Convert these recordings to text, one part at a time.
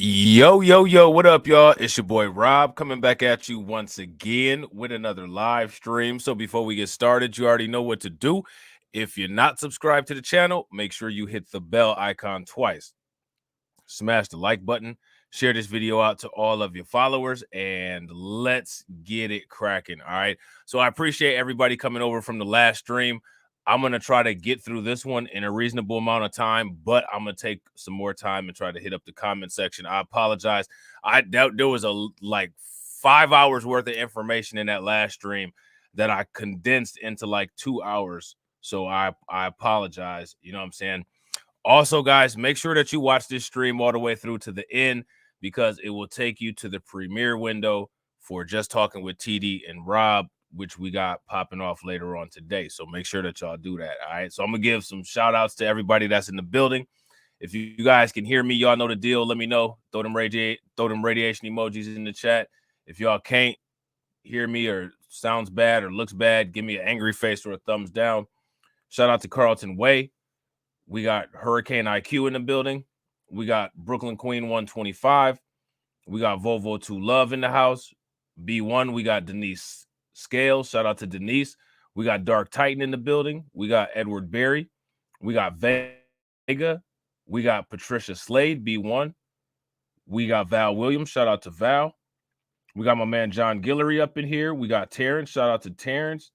Yo, what up, y'all? It's your boy Rob coming back at you once again with another live stream. So before we get started, you already know what to do. If you're not subscribed to the channel, make sure you hit the bell icon twice. Smash the like button, share this video out to all of your followers, and let's get it cracking. All right. So I appreciate everybody coming over from the last stream. I'm going to try to get through this one in a reasonable amount of time, but I'm going to take some more time and try to hit up the comment section. I apologize. There was like 5 hours worth of information in that last stream that I condensed into like 2 hours. So I apologize. You know what I'm saying? Also, guys, make sure that you watch this stream all the way through to the end because it will take you to the premiere window for Just Talking with TD and Rob, which we got popping off later on today. So make sure that y'all do that. All right. So I'm going to give some shout outs to everybody that's in the building. If you guys can hear me, y'all know the deal. Let me know. Throw them radiation emojis in the chat. If y'all can't hear me or sounds bad or looks bad, give me an angry face or a thumbs down. Shout out to Carlton Way. We got Hurricane IQ in the building. We got Brooklyn Queen 125. We got Volvo 2 Love in the house. B1, we got Denise Scales. Shout out to Denise. We got Dark Titan in the building. We got Edward Berry. We got Vega. We got Patricia Slade, B1. We got Val Williams. Shout out to Val. We got my man John Guillory up in here. We got Terrence. Shout out to Terrence.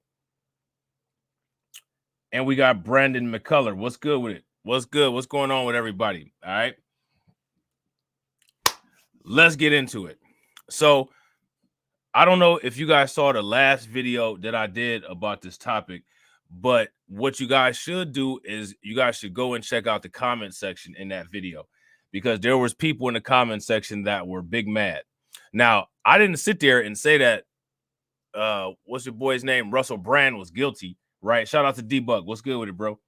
And we got Brandon McCullough. What's good with it? What's good? What's going on with everybody? All right. Let's get into it. So I don't know if you guys saw the last video that I did about this topic, but what you guys should do is you guys should go and check out the comment section in that video because there was people in the comment section that were big mad. Now, I didn't sit there and say that what's your boy's name? Russell Brand was guilty, right? Shout out to D-Bug. What's good with it, bro?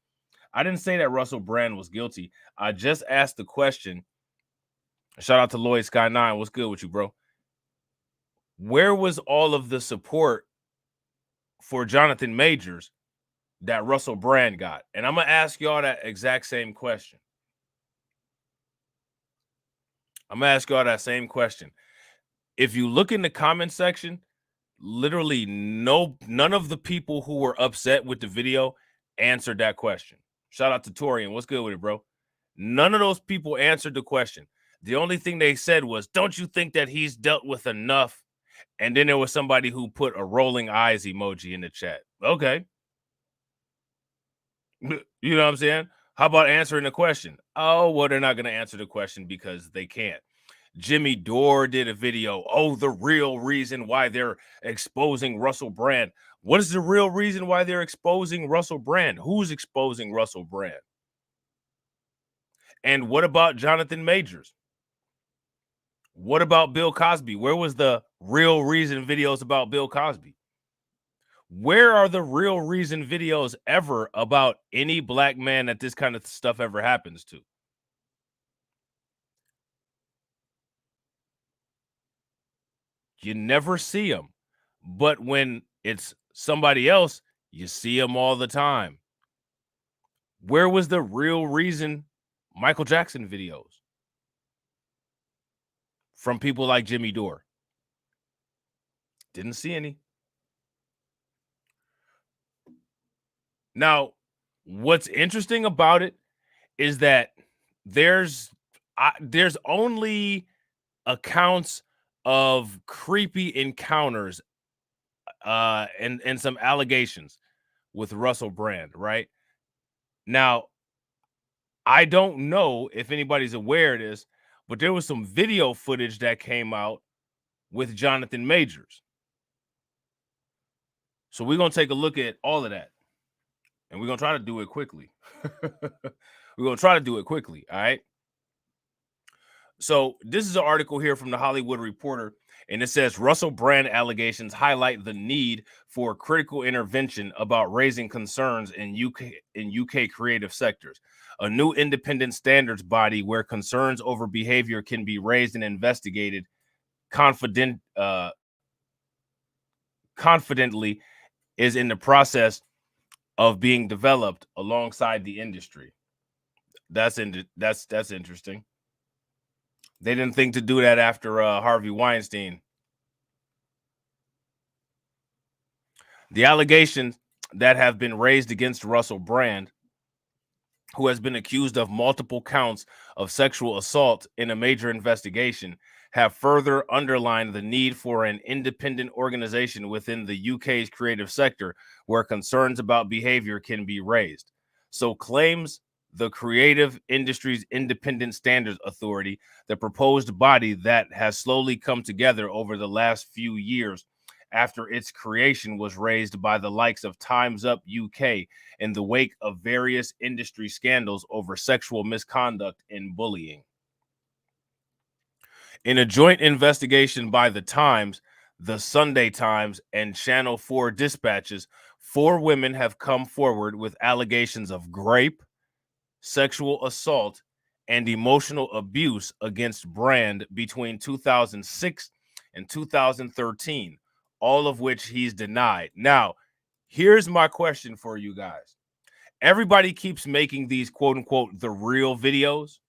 I didn't say that Russell Brand was guilty. I just asked the question. Shout out to Lloyd Sky 9. What's good with you, bro? Where was all of the support for Jonathan Majors that Russell Brand got? And I'm going to ask y'all that exact same question. I'm going to ask y'all that same question. If you look in the comment section, literally none of the people who were upset with the video answered that question. Shout out to Torian. What's good with it, bro? None of those people answered the question. The only thing they said was, don't you think that he's dealt with enough? And then there was somebody who put a rolling eyes emoji in the chat. Okay. You know what I'm saying? How about answering the question? Oh, well, they're not going to answer the question because they can't. Jimmy Dore did a video. Oh, the real reason why they're exposing Russell Brand. What is the real reason why they're exposing Russell Brand? Who's exposing Russell Brand? And what about Jonathan Majors? What about Bill Cosby? Where was the real reason videos about Bill Cosby? Where are the real reason videos ever about any black man that this kind of stuff ever happens to? You never see them. But when it's somebody else, you see them all the time. Where was the real reason Michael Jackson videos from people like Jimmy Dore? Didn't see any. Now, what's interesting about it is that there's only accounts of creepy encounters and some allegations with Russell Brand, right? Now, I don't know if anybody's aware of this, but there was some video footage that came out with Jonathan Majors. So we're going to take a look at all of that. And we're going to try to do it quickly. We're going to try to do it quickly, all right? So this is an article here from the Hollywood Reporter, and it says Russell Brand allegations highlight the need for critical intervention about raising concerns in UK creative sectors. A new independent standards body where concerns over behavior can be raised and investigated confidently is in the process of being developed alongside the industry. That's interesting. They didn't think to do that after Harvey Weinstein. The allegations that have been raised against Russell Brand, who has been accused of multiple counts of sexual assault in a major investigation, have further underlined the need for an independent organization within the UK's creative sector where concerns about behavior can be raised. So claims the Creative Industries Independent Standards Authority, the proposed body that has slowly come together over the last few years after its creation, was raised by the likes of Time's Up UK in the wake of various industry scandals over sexual misconduct and bullying. In a joint investigation by the Times, the Sunday Times, and Channel 4 dispatches, 4 women have come forward with allegations of rape, sexual assault, and emotional abuse against Brand between 2006 and 2013, all of which he's denied. Now, here's my question for you guys. Everybody keeps making these quote unquote the real videos.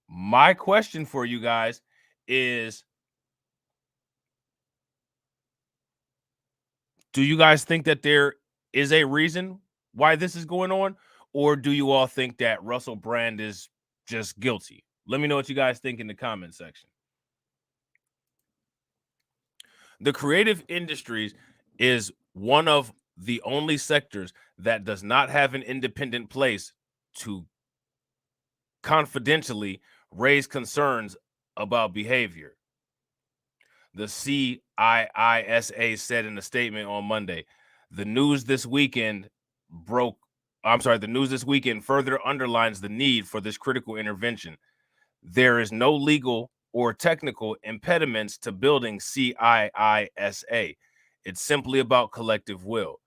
My question for you guys is, do you guys think that there is a reason why this is going on? Or do you all think that Russell Brand is just guilty? Let me know what you guys think in the comment section. The creative industries is one of the only sectors that does not have an independent place to confidentially raise concerns about behavior. The CIISA said in a statement on Monday. The news this weekend further underlines the need for this critical intervention. There is no legal or technical impediments to building CIISA. It's simply about collective will.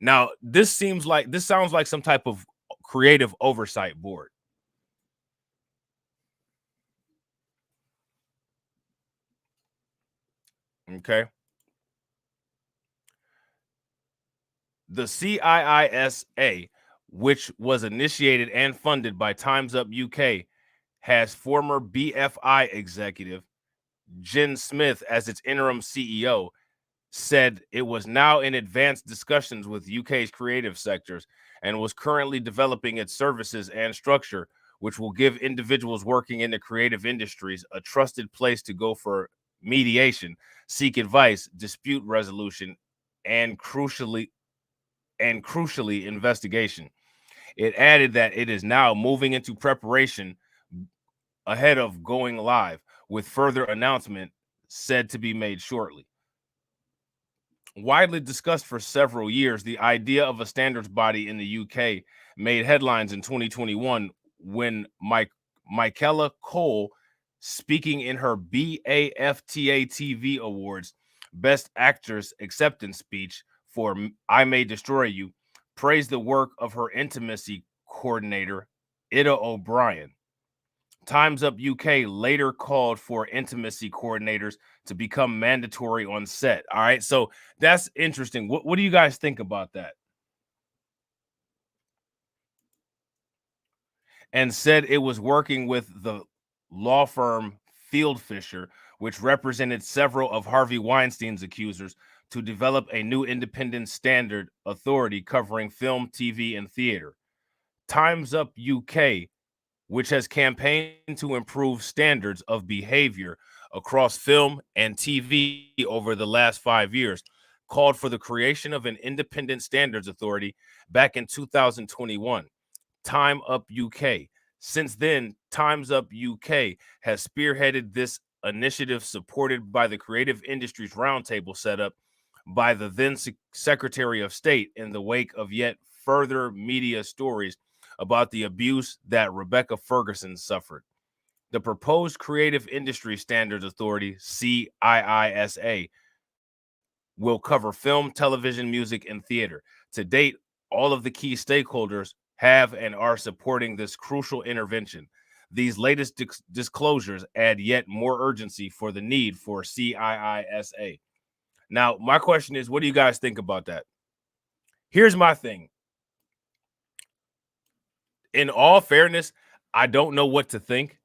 Now, this sounds like some type of creative oversight board. Okay. The CIISA, which was initiated and funded by Time's Up UK, has former BFI executive Jen Smith as its interim CEO, said it was now in advanced discussions with UK's creative sectors and was currently developing its services and structure, which will give individuals working in the creative industries a trusted place to go for mediation, seek advice, dispute resolution, and crucially, investigation. It added that it is now moving into preparation ahead of going live, with further announcement said to be made shortly. Widely discussed for several years, the idea of a standards body in the UK made headlines in 2021 when Michaela Cole, speaking in her BAFTA TV Awards Best Actress Acceptance speech for I May Destroy You, praised the work of her intimacy coordinator, Ida O'Brien. Time's Up UK later called for intimacy coordinators to become mandatory on set. All right, so that's interesting. What do you guys think about that? And said it was working with the law firm Fieldfisher, which represented several of Harvey Weinstein's accusers, to develop a new independent standard authority covering film, TV, and theater. Time's Up UK, which has campaigned to improve standards of behavior across film and TV over the last 5 years, called for the creation of an independent standards authority back in 2021. Time Up UK. Since then, Time's Up UK has spearheaded this initiative, supported by the Creative Industries Roundtable set up by the then Secretary of State in the wake of yet further media stories about the abuse that Rebecca Ferguson suffered. The proposed Creative Industry Standards Authority, CIISA, will cover film, television, music, and theater. To date, all of the key stakeholders have and are supporting this crucial intervention. These latest disclosures add yet more urgency for the need for CIISA. Now, my question is, what do you guys think about that? Here's my thing. In all fairness, I don't know what to think.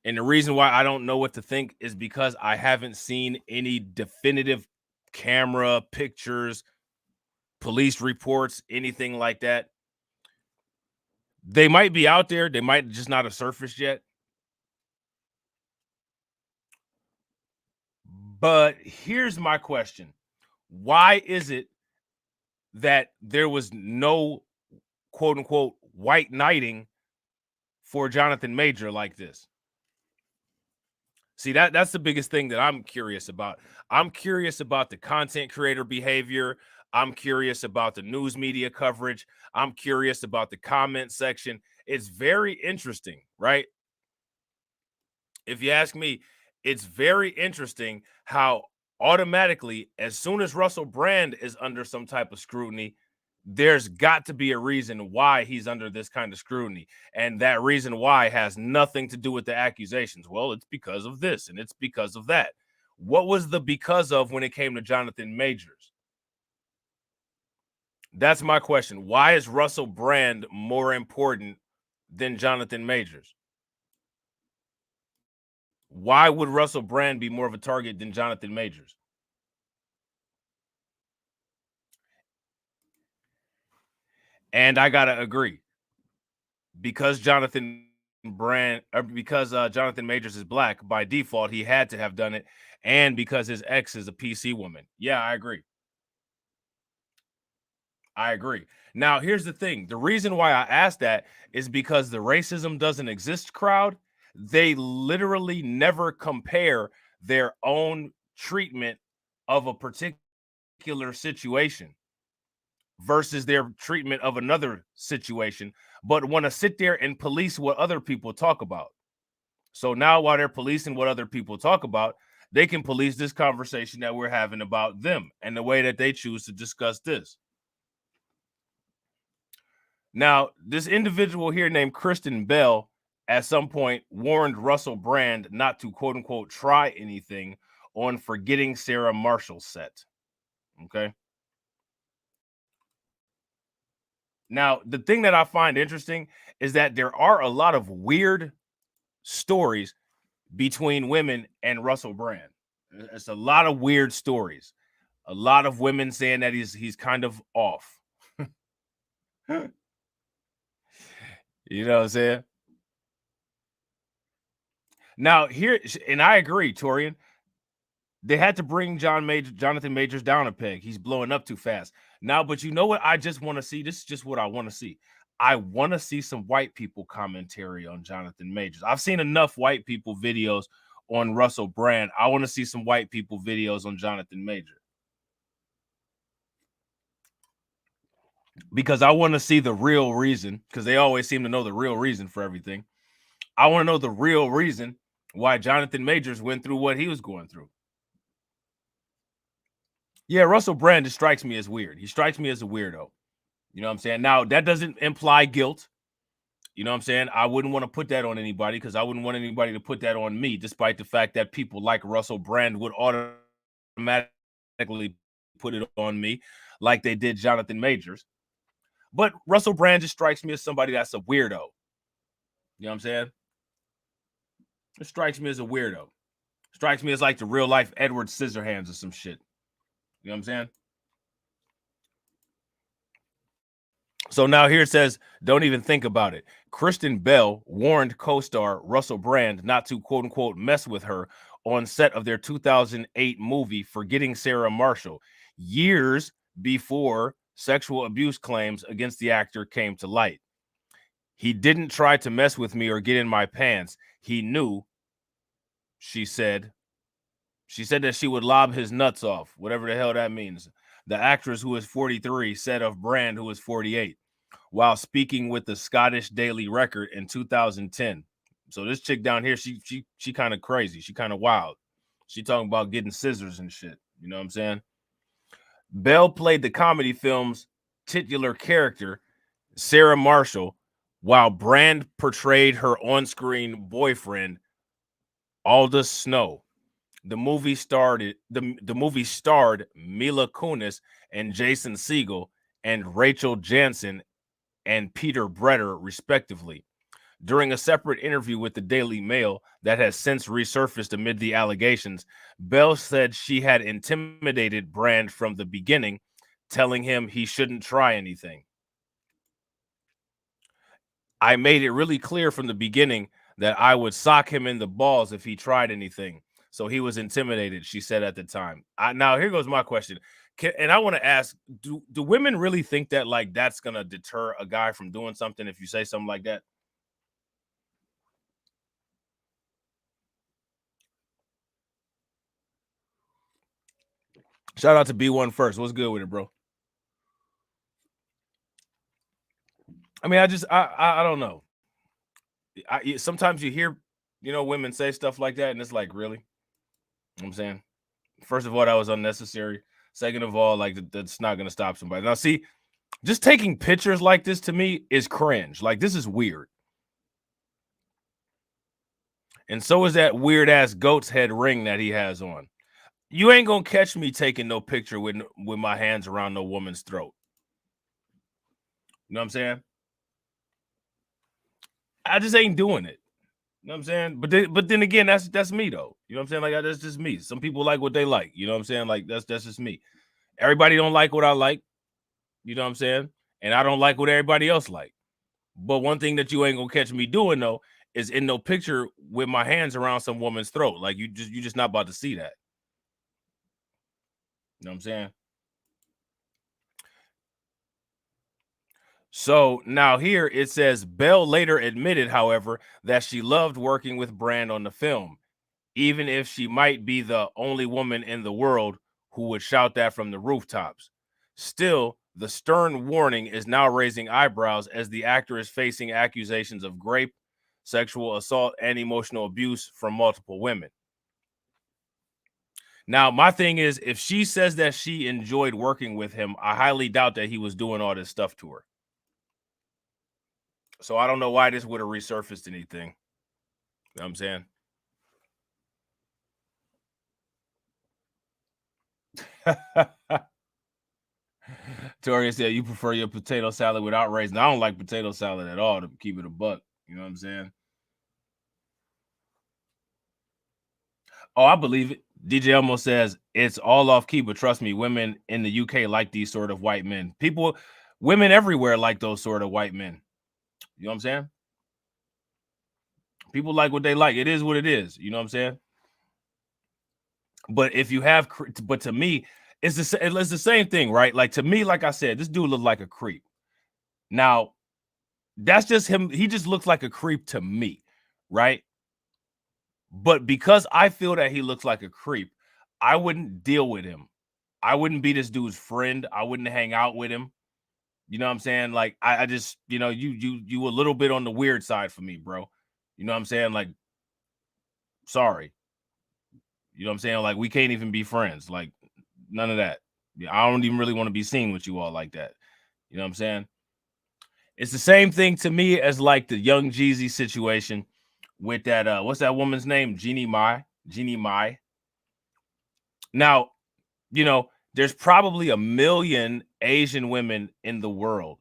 And the reason why I don't know what to think is because I haven't seen any definitive camera pictures, police reports, anything like that. They might be out there, they might just not have surfaced yet. But here's my question. Why is it that there was no quote unquote white knighting for Jonathan Major like this? See, that's the biggest thing that I'm curious about. I'm curious about the content creator behavior. I'm curious about the news media coverage. I'm curious about the comment section. It's very interesting, right? If you ask me, it's very interesting how automatically, as soon as Russell Brand is under some type of scrutiny, there's got to be a reason why he's under this kind of scrutiny. And that reason why has nothing to do with the accusations. Well, it's because of this and it's because of that. What was the because of when it came to Jonathan Majors? That's my question. Why is Russell Brand more important than Jonathan Majors? Why would Russell Brand be more of a target than Jonathan Majors? And I gotta agree, because Jonathan Majors is black, by default he had to have done it, and because his ex is a PC woman. Yeah, I agree. I agree. Now, here's the thing. The reason why I asked that is because the racism doesn't exist crowd, they literally never compare their own treatment of a particular situation versus their treatment of another situation, but want to sit there and police what other people talk about. So now, while they're policing what other people talk about, they can police this conversation that we're having about them and the way that they choose to discuss this. Now, this individual here named Kristen Bell at some point warned Russell Brand not to quote unquote try anything on Forgetting Sarah Marshall set. Okay. Now, the thing that I find interesting is that there are a lot of weird stories between women and Russell Brand. It's a lot of weird stories. A lot of women saying that he's kind of off. You know what I'm saying? Now, here, and I agree, Torian. They had to bring Jonathan Majors down a peg. He's blowing up too fast. Now, but you know what? I just want to see. This is just what I want to see. I want to see some white people commentary on Jonathan Majors. I've seen enough white people videos on Russell Brand. I want to see some white people videos on Jonathan Major, because I want to see the real reason, because they always seem to know the real reason for everything. I want to know the real reason why Jonathan Majors went through what he was going through. Yeah, Russell Brand just strikes me as weird. He strikes me as a weirdo. You know what I'm saying? Now, that doesn't imply guilt. You know what I'm saying? I wouldn't want to put that on anybody, because I wouldn't want anybody to put that on me, despite the fact that people like Russell Brand would automatically put it on me like they did Jonathan Majors. But Russell Brand just strikes me as somebody that's a weirdo. You know what I'm saying? It strikes me as a weirdo. Strikes me as like the real life Edward Scissorhands or some shit. You know what I'm saying? So now here it says, don't even think about it. Kristen Bell warned co-star Russell Brand not to quote unquote mess with her on set of their 2008 movie Forgetting Sarah Marshall, years before sexual abuse claims against the actor came to light. He didn't try to mess with me or get in my pants. He knew, she said. She said that she would lob his nuts off, whatever the hell that means. The actress, who is 43, said of Brand, who is 48, while speaking with the Scottish Daily Record in 2010. So this chick down here, she kind of crazy. She kind of wild. She talking about getting scissors and shit. You know what I'm saying? Bell played the comedy film's titular character, Sarah Marshall, while Brand portrayed her on-screen boyfriend, Aldous Snow. The movie starred Mila Kunis and Jason Segel and Rachel Jansen and Peter Bretter, respectively. During a separate interview with the Daily Mail that has since resurfaced amid the allegations, Bell said she had intimidated Brand from the beginning, telling him he shouldn't try anything. I made it really clear from the beginning that I would sock him in the balls if he tried anything. So he was intimidated, she said at the time. Now, here goes my question. And I want to ask, do women really think that like that's going to deter a guy from doing something if you say something like that? Shout out to B1 First. What's good with it, bro? I mean, I don't know. Sometimes you hear, women say stuff like that, and it's like, really? You know what I'm saying? First of all, that was unnecessary. Second of all, like that's not gonna stop somebody. Now, see, just taking pictures like this to me is cringe. Like, this is weird. And so is that weird ass goat's head ring that he has on. You ain't gonna catch me taking no picture with my hands around no woman's throat. You know what I'm saying? I just ain't doing it. You know what I'm saying? But then again, that's me though. You know what I'm saying? Like, that's just me. Some people like what they like. You know what I'm saying? Like, that's just me. Everybody don't like what I like. You know what I'm saying? And I don't like what everybody else like. But one thing that you ain't gonna catch me doing though is in no picture with my hands around some woman's throat. Like, you just not about to see that. You know what I'm saying? So now here it says Bell later admitted, however, that she loved working with Brand on the film, even if she might be the only woman in the world who would shout that from the rooftops. Still, the stern warning is now raising eyebrows as the actor is facing accusations of rape, sexual assault, and emotional abuse from multiple women. Now, my thing is, if she says that she enjoyed working with him, I highly doubt that he was doing all this stuff to her. So I don't know why this would have resurfaced anything. You know what I'm saying? Tori said you prefer your potato salad without raisins. I don't like potato salad at all, to keep it a buck. You know what I'm saying? Oh, I believe it. DJ Elmo says it's all off key, but trust me, women in the UK like these sort of white men. Women everywhere like those sort of white men. You know what I'm saying? People like what they like. It is what it is. You know what I'm saying? But if you have, but to me, it's the same thing, right? Like, to me, like I said, this dude looked like a creep. Now, that's just him. He just looks like a creep to me, right? But because I feel that he looks like a creep, I wouldn't deal with him. I wouldn't be this dude's friend. I wouldn't hang out with him. You know what I'm saying? Like, I just, you a little bit on the weird side for me, bro. You know what I'm saying? Like, sorry. You know what I'm saying? Like, we can't even be friends. Like, none of that. Yeah, I don't even really want to be seen with you all like that. You know what I'm saying? It's the same thing to me as like the Young Jeezy situation with that. What's that woman's name? Jeannie Mai. Jeannie Mai. Now, there's probably a million Asian women in the world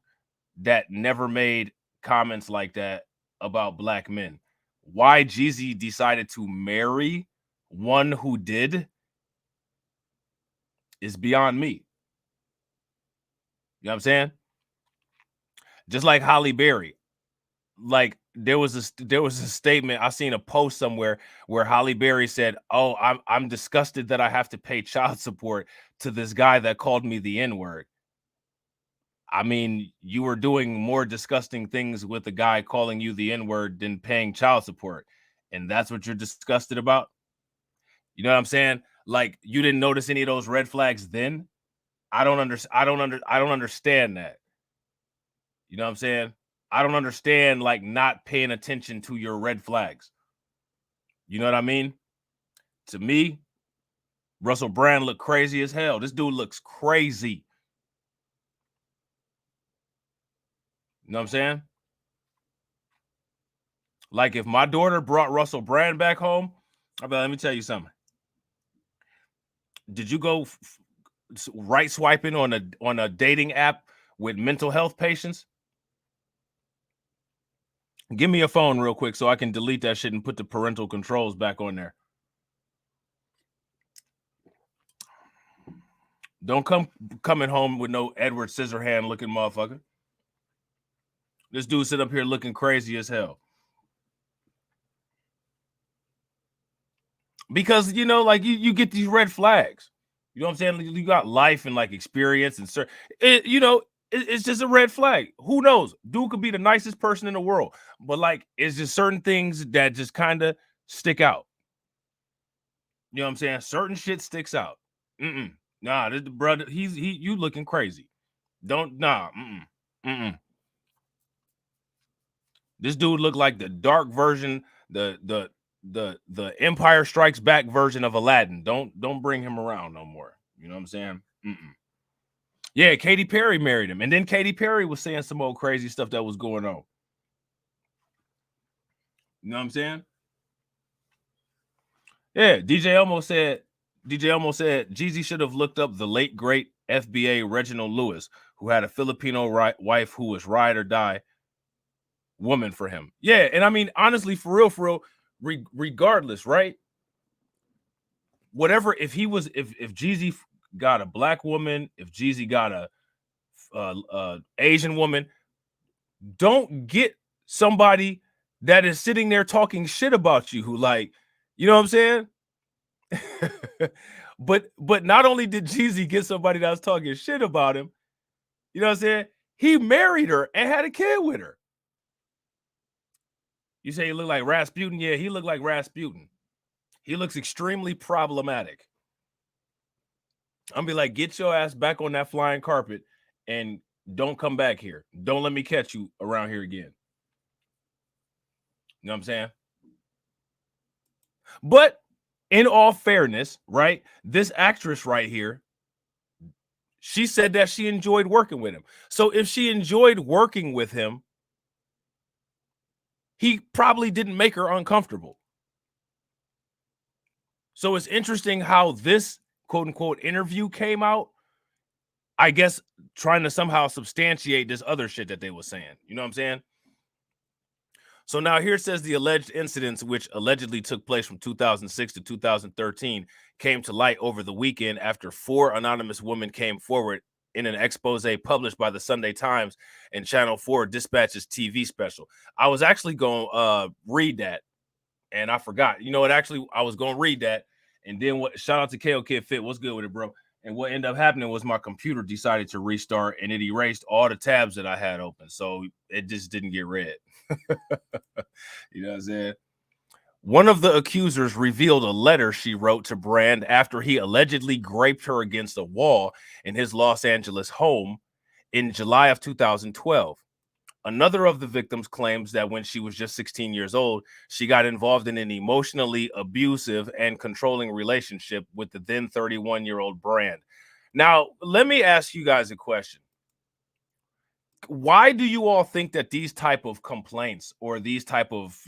that never made comments like that about black men. Why Jeezy decided to marry one who did is beyond me. You know what I'm saying? Just like Holly Berry. Like, there was a statement, I seen a post somewhere where Holly Berry said, "Oh, I'm disgusted that I have to pay child support to this guy that called me the N-word." I mean, you were doing more disgusting things with a guy calling you the N-word than paying child support, and that's what you're disgusted about? You know what I'm saying? Like, you didn't notice any of those red flags then? I don't understand that. You know what I'm saying? I don't understand, like, not paying attention to your red flags. You know what I mean? To me, Russell Brand looked crazy as hell. This dude looks crazy. You know what I'm saying? Like, if my daughter brought Russell Brand back home, I'd be like, let me tell you something. Did you go right swiping on a dating app with mental health patients? Give me a phone real quick so I can delete that shit and put the parental controls back on there. Don't coming home with no Edward Scissorhand looking motherfucker. This dude sit up here looking crazy as hell. Because, you know, like you get these red flags. You know what I'm saying? You got life and like experience and it's just a red flag. Who knows? Dude could be the nicest person in the world, but like it's just certain things that just kind of stick out. You know what I'm saying? Certain shit sticks out. Nah, this brother, you looking crazy. This dude looked like the dark version, the Empire Strikes Back version of Aladdin. Don't bring him around no more. You know what I'm saying? Yeah, Katy Perry married him, and then Katy Perry was saying some old crazy stuff that was going on. You know what I'm saying? Yeah, DJ almost said Jeezy should have looked up the late great FBA Reginald Lewis, who had a Filipino wife who was ride or die woman for him. Yeah, and I mean honestly, for real, regardless, right? Whatever, if Jeezy got a black woman, if Jeezy got a Asian woman, don't get somebody that is sitting there talking shit about you, who, like, you know what I'm saying? but not only did Jeezy get somebody that was talking shit about him, you know what I'm saying? He married her and had a kid with her. You say he looked like Rasputin? Yeah, he looked like Rasputin. He looks extremely problematic. I'm be like, get your ass back on that flying carpet and don't come back here. Don't let me catch you around here again. You know what I'm saying? But in all fairness, right, this actress right here, she said that she enjoyed working with him. So if she enjoyed working with him, he probably didn't make her uncomfortable. So it's interesting how this quote unquote interview came out, I guess, trying to somehow substantiate this other shit that they were saying. You know what I'm saying? So now here it says the alleged incidents, which allegedly took place from 2006 to 2013, came to light over the weekend after 4 anonymous women came forward in an expose published by the Sunday Times and Channel 4 Dispatch's TV special. I was actually going to read that, and I forgot. You know what? Actually, I was going to read that, and then shout out to KO Kid Fit. What's good with it, bro? And what ended up happening was my computer decided to restart, and it erased all the tabs that I had open, so it just didn't get read. You know what I'm saying? One of the accusers revealed a letter she wrote to Brand after he allegedly graped her against a wall in his Los Angeles home in July of 2012. Another of the victims claims that when she was just 16 years old, she got involved in an emotionally abusive and controlling relationship with the then 31-year-old Brand. Now, let me ask you guys a question. Why do you all think that these type of complaints or these type of,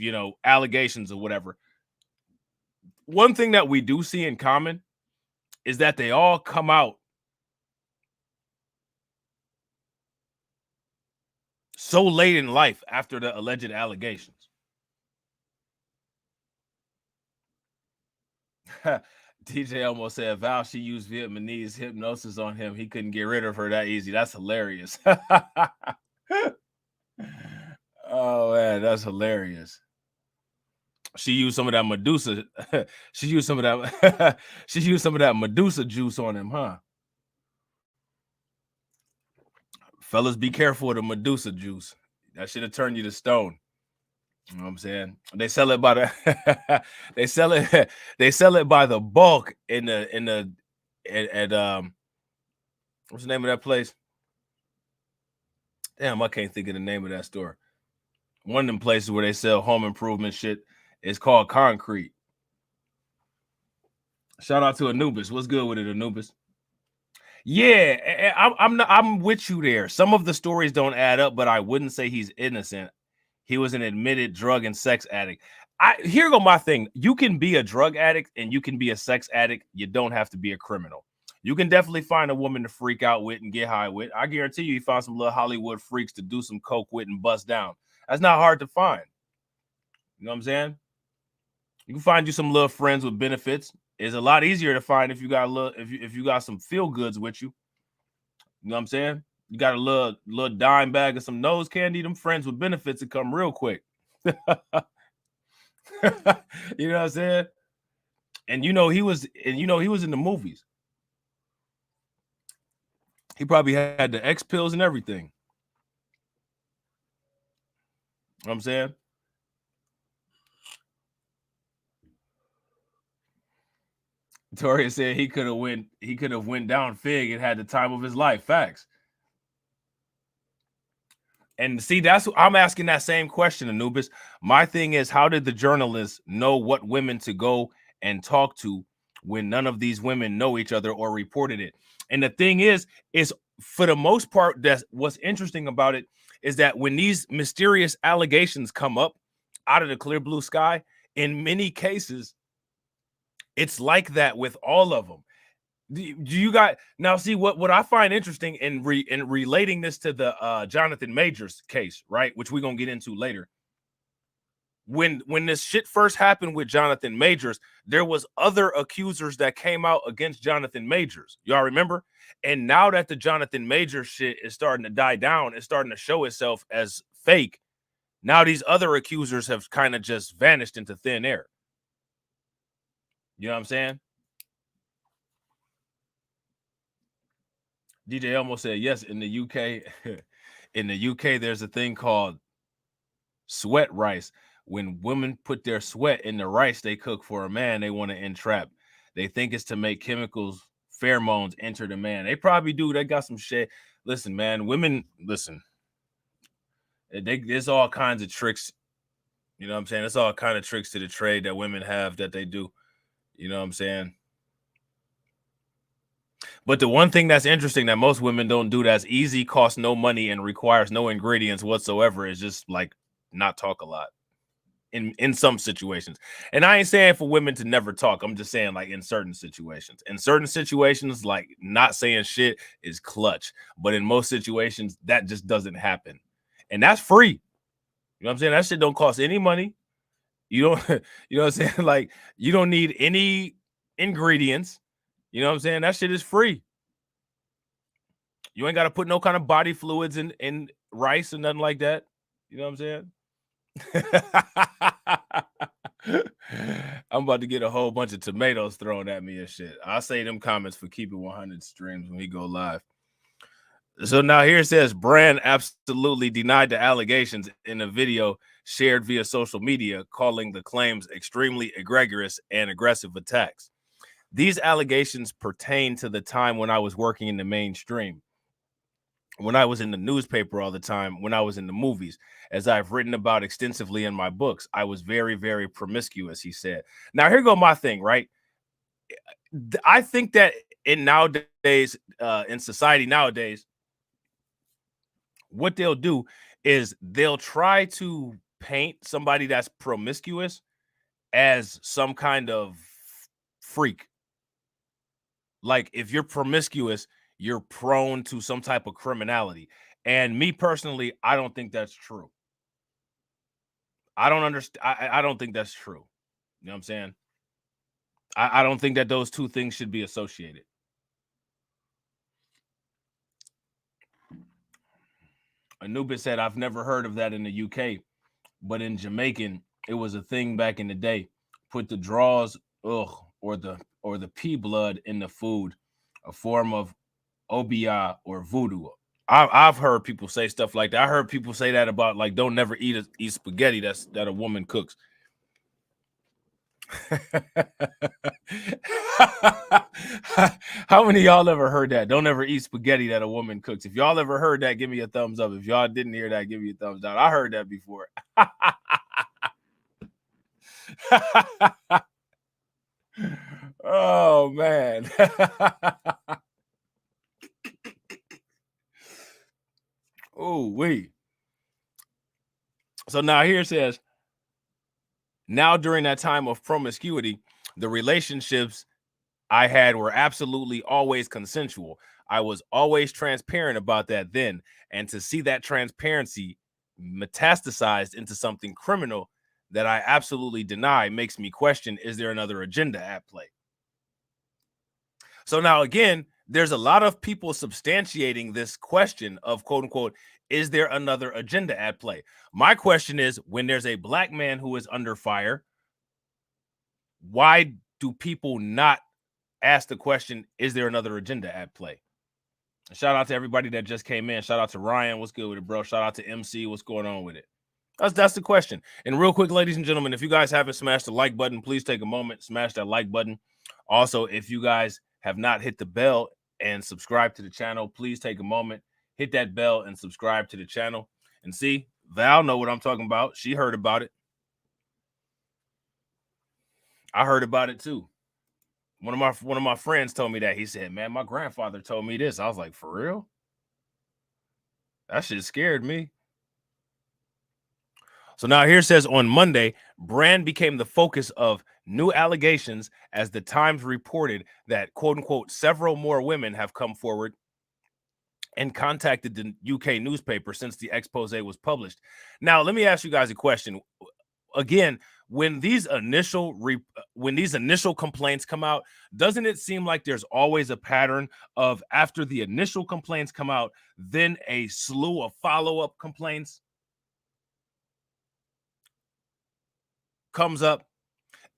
allegations or whatever, one thing that we do see in common is that they all come out so late in life after the alleged allegations? DJ almost said Val, she used Vietnamese hypnosis on him. He couldn't get rid of her that easy. That's hilarious. Oh man, that's hilarious. She used some of that Medusa. She used some of that. She used some of that Medusa juice on him, huh? Fellas, be careful with the Medusa juice. That should have turned you to stone. You know what I'm saying? They sell it by the they sell it by the bulk at what's the name of that place? Damn, I can't think of the name of that store. One of them places where they sell home improvement shit is called Concrete. Shout out to Anubis. What's good with it, Anubis? Yeah, I'm with you there. Some of the stories don't add up, but I wouldn't say he's innocent. He was an admitted drug and sex addict. Here go my thing. You can be a drug addict and you can be a sex addict. You don't have to be a criminal. You can definitely find a woman to freak out with and get high with. I guarantee you, he found some little Hollywood freaks to do some coke with and bust down. That's not hard to find. You know what I'm saying? You can find you some little friends with benefits. It's a lot easier to find if you got a little, if you got some feel goods with you. You know what I'm saying? You got a little dime bag of some nose candy. Them friends with benefits that come real quick. You know what I'm saying? And he was in the movies. He probably had the X pills and everything. You know what I'm saying? Toria said he could have went down Fig and had the time of his life. Facts. And see, that's I'm asking that same question, Anubis. My thing is, how did the journalists know what women to go and talk to when none of these women know each other or reported it? And the thing is for the most part, that's what's interesting about it is that when these mysterious allegations come up out of the clear blue sky, in many cases, it's like that with all of them. Do you guys now see what I find interesting in relating this to the Jonathan Majors case, right? Which we're gonna get into later. When this shit first happened with Jonathan Majors, there was other accusers that came out against Jonathan Majors. Y'all remember? And now that the Jonathan Majors shit is starting to die down, it's starting to show itself as fake. Now these other accusers have kind of just vanished into thin air. You know what I'm saying? DJ Elmo said, yes, in the UK, in the UK, there's a thing called sweat rice. When women put their sweat in the rice they cook for a man, they want to entrap. They think it's to make chemicals, pheromones enter the man. They probably do. They got some shit. Listen, man, women, listen. There's all kinds of tricks. You know what I'm saying? There's all kind of tricks to the trade that women have that they do. You know what I'm saying? But the one thing that's interesting that most women don't do that's easy, costs no money, and requires no ingredients whatsoever is just like not talk a lot in some situations. And I ain't saying for women to never talk. I'm just saying like in certain situations. In certain situations, like not saying shit is clutch. But in most situations, that just doesn't happen. And that's free. You know what I'm saying? That shit don't cost any money. You don't, you know what I'm saying? Like you don't need any ingredients. You know what I'm saying? That shit is free. You ain't got to put no kind of body fluids in rice or nothing like that. You know what I'm saying? I'm about to get a whole bunch of tomatoes thrown at me and shit. I'll say them comments for keeping 100 streams when we go live. So now here it says Brand absolutely denied the allegations in a video shared via social media, calling the claims extremely egregious and aggressive attacks. These allegations pertain to the time when I was working in the mainstream, when I was in the newspaper all the time, when I was in the movies, as I've written about extensively in my books. I was very, very promiscuous, he said. Now, here go my thing, right? I think that in nowadays, in society nowadays, what they'll do is they'll try to paint somebody that's promiscuous as some kind of freak. Like if you're promiscuous, you're prone to some type of criminality. And me personally, I don't think that's true. I don't understand. I don't think that's true. You know what I'm saying? I don't think that those two things should be associated. Anubis said, I've never heard of that in the UK, but in Jamaican, it was a thing back in the day. Put the draws, or the pea blood in the food, a form of obia or voodoo. I've heard people say stuff like that. I heard people say that about like don't never eat spaghetti that a woman cooks. How many of y'all ever heard that? Don't ever eat spaghetti that a woman cooks. If y'all ever heard that, give me a thumbs up. If y'all didn't hear that, give me a thumbs down. I heard that before. Oh man. Oh wait. So now here it says, now during that time of promiscuity, the relationships I had were absolutely always consensual. I was always transparent about that then. And to see that transparency metastasized into something criminal, that I absolutely deny makes me question, is there another agenda at play? So now, again, there's a lot of people substantiating this question of, quote unquote, is there another agenda at play? My question is, when there's a black man who is under fire, why do people not ask the question, is there another agenda at play? Shout out to everybody that just came in. Shout out to Ryan. What's good with it, bro? Shout out to MC. What's going on with it? That's the question. And real quick, ladies and gentlemen, if you guys haven't smashed the like button, please take a moment, smash that like button. Also, if you guys have not hit the bell and subscribe to the channel, please take a moment, hit that bell and subscribe to the channel. And see, Val know what I'm talking about. She heard about it. I heard about it too. One of my friends told me that. He said, man, my grandfather told me this. I was like, for real? That shit scared me. So now here it says, on Monday, Brand became the focus of new allegations as the Times reported that, quote unquote, several more women have come forward and contacted the UK newspaper since the expose was published. Now, let me ask you guys a question. Again, when these initial complaints come out, doesn't it seem like there's always a pattern of, after the initial complaints come out, then a slew of follow-up complaints comes up?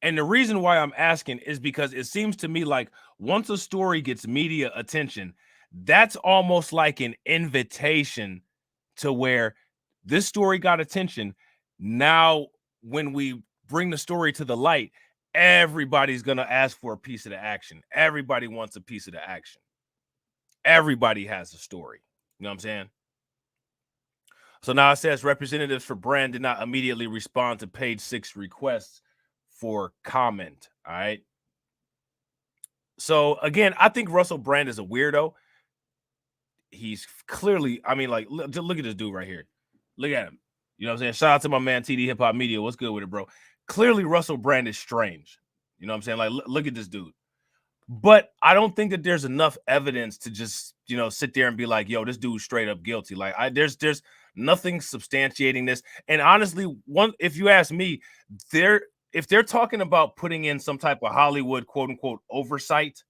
And the reason why I'm asking is because it seems to me like once a story gets media attention, that's almost like an invitation to where this story got attention. Now, when we bring the story to the light, everybody's going to ask for a piece of the action. Everybody wants a piece of the action. Everybody has a story. You know what I'm saying? So now it says representatives for Brand did not immediately respond to page 6 requests for comment. All right. So again, I think Russell Brand is a weirdo. He's clearly, I mean, like, look at this dude right here. Look at him. You know what I'm saying? Shout out to my man TD Hip Hop Media. What's good with it, bro? Clearly, Russell Brand is strange. You know what I'm saying? Like, look at this dude. But I don't think that there's enough evidence to just, you know, sit there and be like, yo, this dude's straight up guilty. Like, there's nothing substantiating this. And honestly, if you ask me, if they're talking about putting in some type of Hollywood, quote unquote, oversight,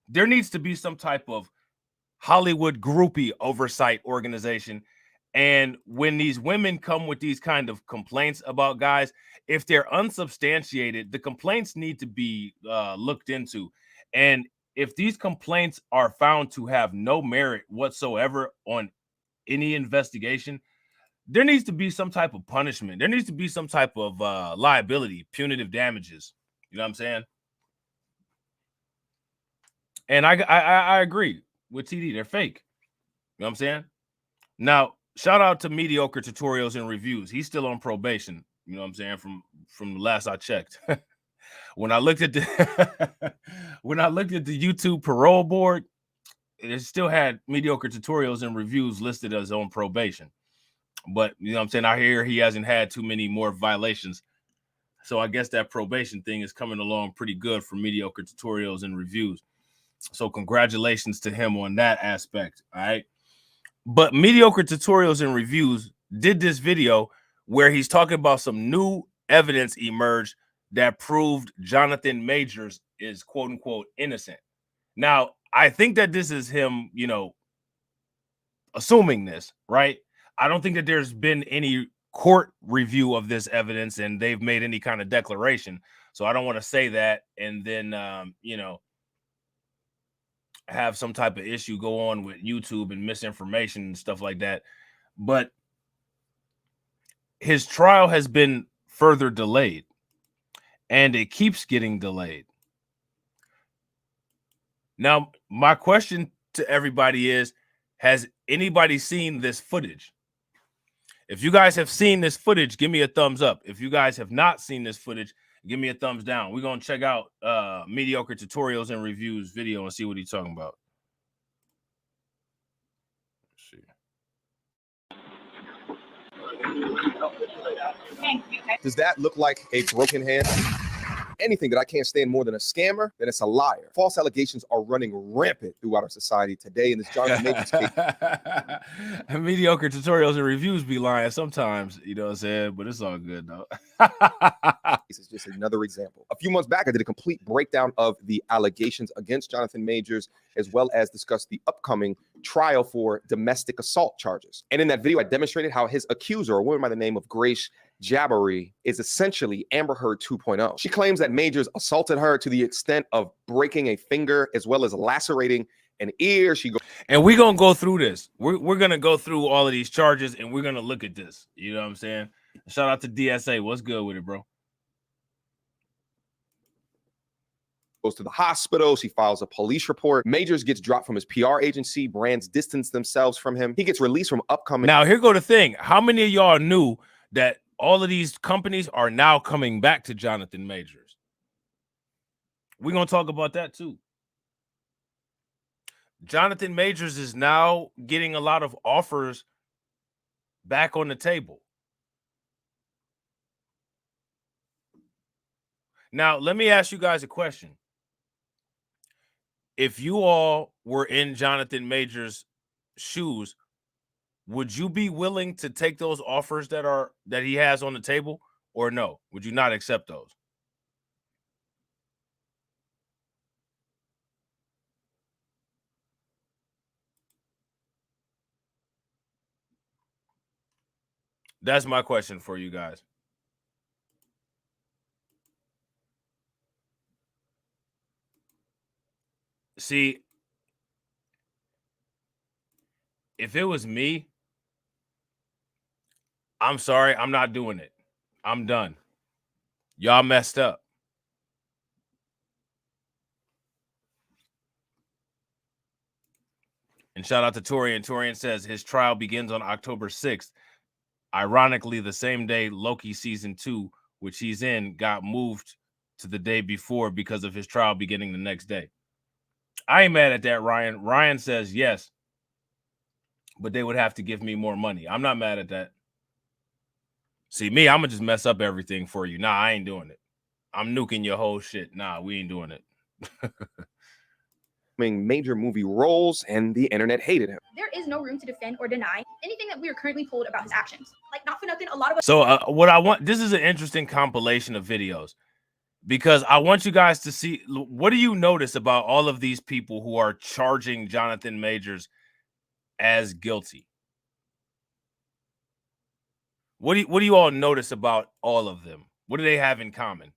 there needs to be some type of Hollywood groupie oversight organization. And when these women come with these kind of complaints about guys, if they're unsubstantiated, the complaints need to be looked into. And if these complaints are found to have no merit whatsoever on any investigation, there needs to be some type of punishment. There needs to be some type of liability, punitive damages. You know what I'm saying? And I agree with TD. They're fake. You know what I'm saying? Now, shout out to Mediocre Tutorials and Reviews. He's still on probation. You know what I'm saying? From the last I checked. When I looked at the YouTube parole board, it still had Mediocre Tutorials and Reviews listed as on probation. But you know what I'm saying? I hear he hasn't had too many more violations. So I guess that probation thing is coming along pretty good for Mediocre Tutorials and Reviews. So congratulations to him on that aspect. All right. But Mediocre Tutorials and Reviews did this video where he's talking about some new evidence emerged that proved Jonathan Majors is, quote unquote, innocent. Now, I think that this is him, you know, assuming this, right? I don't think that there's been any court review of this evidence and they've made any kind of declaration. So I don't want to say that and then, you know, have some type of issue go on with YouTube and misinformation and stuff like that. But his trial has been further delayed and it keeps getting delayed. Now, my question to everybody is, has anybody seen this footage? If you guys have seen this footage, give me a thumbs up. If you guys have not seen this footage, give me a thumbs down. We're going to check out Mediocre Tutorials and Reviews video and see what he's talking about. Does that look like a broken hand? anything that I can't stand more than a scammer, then it's a liar. False allegations are running rampant throughout our society today. In this Jonathan Majors case, mediocre tutorials and reviews be lying sometimes, you know what I'm saying? But it's all good though. this is just another example. A few months back, I did a complete breakdown of the allegations against Jonathan Majors, as well as discussed the upcoming trial for domestic assault charges. And in that video, I demonstrated how his accuser, a woman by the name of Grace Jabbery, is essentially Amber Heard 2.0. She claims that Majors assaulted her to the extent of breaking a finger as well as lacerating an ear. And we're going to go through this. We're going to go through all of these charges and we're going to look at this. You know what I'm saying? Shout out to DSA. What's good with it, bro? Goes to the hospital. She files a police report. Majors gets dropped from his PR agency. Brands distance themselves from him. He gets released from upcoming. Now, here go the thing. How many of y'all knew that all of these companies are now coming back to Jonathan Majors? We're going to talk about that too. Jonathan Majors is now getting a lot of offers back on the table. Now, let me ask you guys a question. If you all were in Jonathan Majors' shoes, would you be willing to take those offers that he has on the table, or no? Would you not accept those? That's my question for you guys. See, if it was me, I'm sorry, I'm not doing it. I'm done. Y'all messed up. And shout out to Torian. Torian says his trial begins on October 6th. Ironically, the same day Loki season 2, which he's in, got moved to the day before because of his trial beginning the next day. I ain't mad at that, Ryan. Ryan says yes, but they would have to give me more money. I'm not mad at that. See, me, I'm going to just mess up everything for you. Nah, I ain't doing it. I'm nuking your whole shit. Nah, we ain't doing it. Major movie roles, and the internet hated him. There is no room to defend or deny anything that we are currently told about his actions. Like, not for nothing, a lot of us. So what I want, this is an interesting compilation of videos, because I want you guys to see, what do you notice about all of these people who are charging Jonathan Majors as guilty? What do you all notice about all of them? What do they have in common?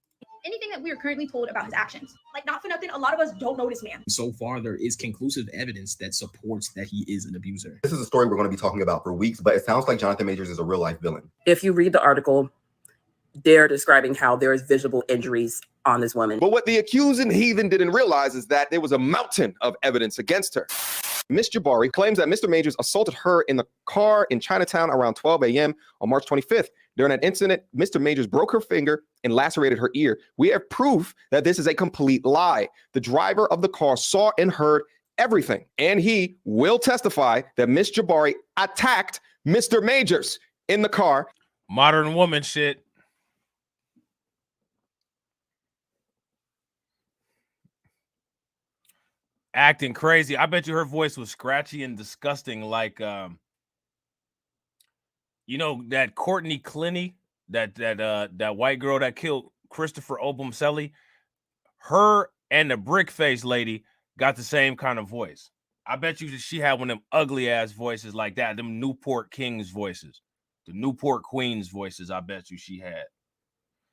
Anything that we are currently told about his actions. Like, not for nothing, a lot of us don't know this man. So far, there is conclusive evidence that supports that he is an abuser. This is a story we're going to be talking about for weeks, but it sounds like Jonathan Majors is a real-life villain. If you read the article, they're describing how there is visible injuries on this woman. But what the accusing heathen didn't realize is that there was a mountain of evidence against her. Ms. Jabbery claims that Mr. Majors assaulted her in the car in Chinatown around 12 a.m. on March 25th. During that incident, Mr. Majors broke her finger and lacerated her ear. We have proof that this is a complete lie. The driver of the car saw and heard everything, and he will testify that Ms. Jabbery attacked Mr. Majors in the car. Modern woman shit. Acting crazy. I bet you her voice was scratchy and disgusting, like you know, that Courtney Clinny, that white girl that killed Christopher Obumseli. Her and the brick face lady got the same kind of voice. I bet you that she had one of them ugly ass voices like that, them Newport Kings voices, the Newport Queens voices. I bet you she had.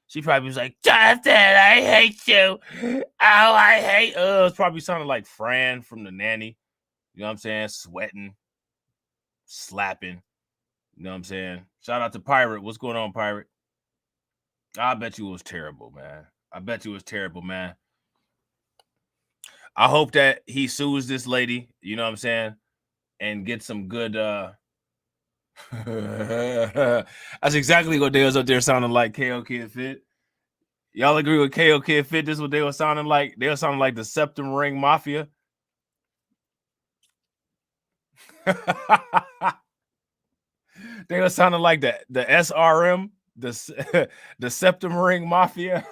She probably was like, Jonathan, I hate you. Oh, I hate. It's probably sounded like Fran from The Nanny. You know what I'm saying? Sweating, slapping. You know what I'm saying? Shout out to Pirate. What's going on, Pirate? I bet you it was terrible, man. I bet you it was terrible, man. I hope that he sues this lady, you know what I'm saying, and gets some good that's exactly what they was up there sounding like. KO Kid Fit. Y'all agree with KO Kid Fit? This is what they were sounding like. They were sounding like the Septum Ring Mafia. They were sounding like the SRM. the septum ring mafia.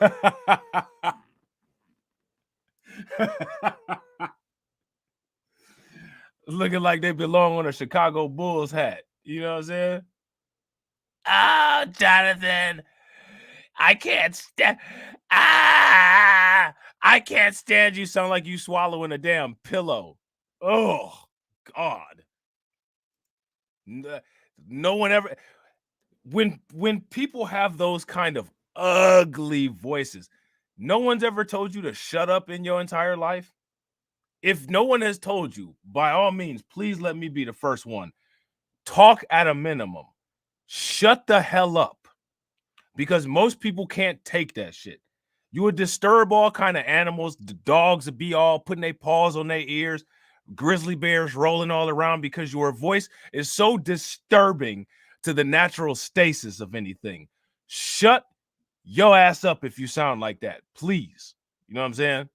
Looking like they belong on a Chicago Bulls hat. You know what I'm saying? Oh, Jonathan, I can't stand. I can't stand you. Sound like you swallowing a damn pillow. Oh God. No one ever. When people have those kind of ugly voices, no one's ever told you to shut up in your entire life. If no one has told you, by all means, please let me be the first one. Talk at a minimum. Shut the hell up. Because most people can't take that shit. You would disturb all kind of animals. The dogs would be all putting their paws on their ears. Grizzly bears rolling all around because your voice is so disturbing to the natural stasis of anything. Shut your ass up if you sound like that, please. You know what I'm saying?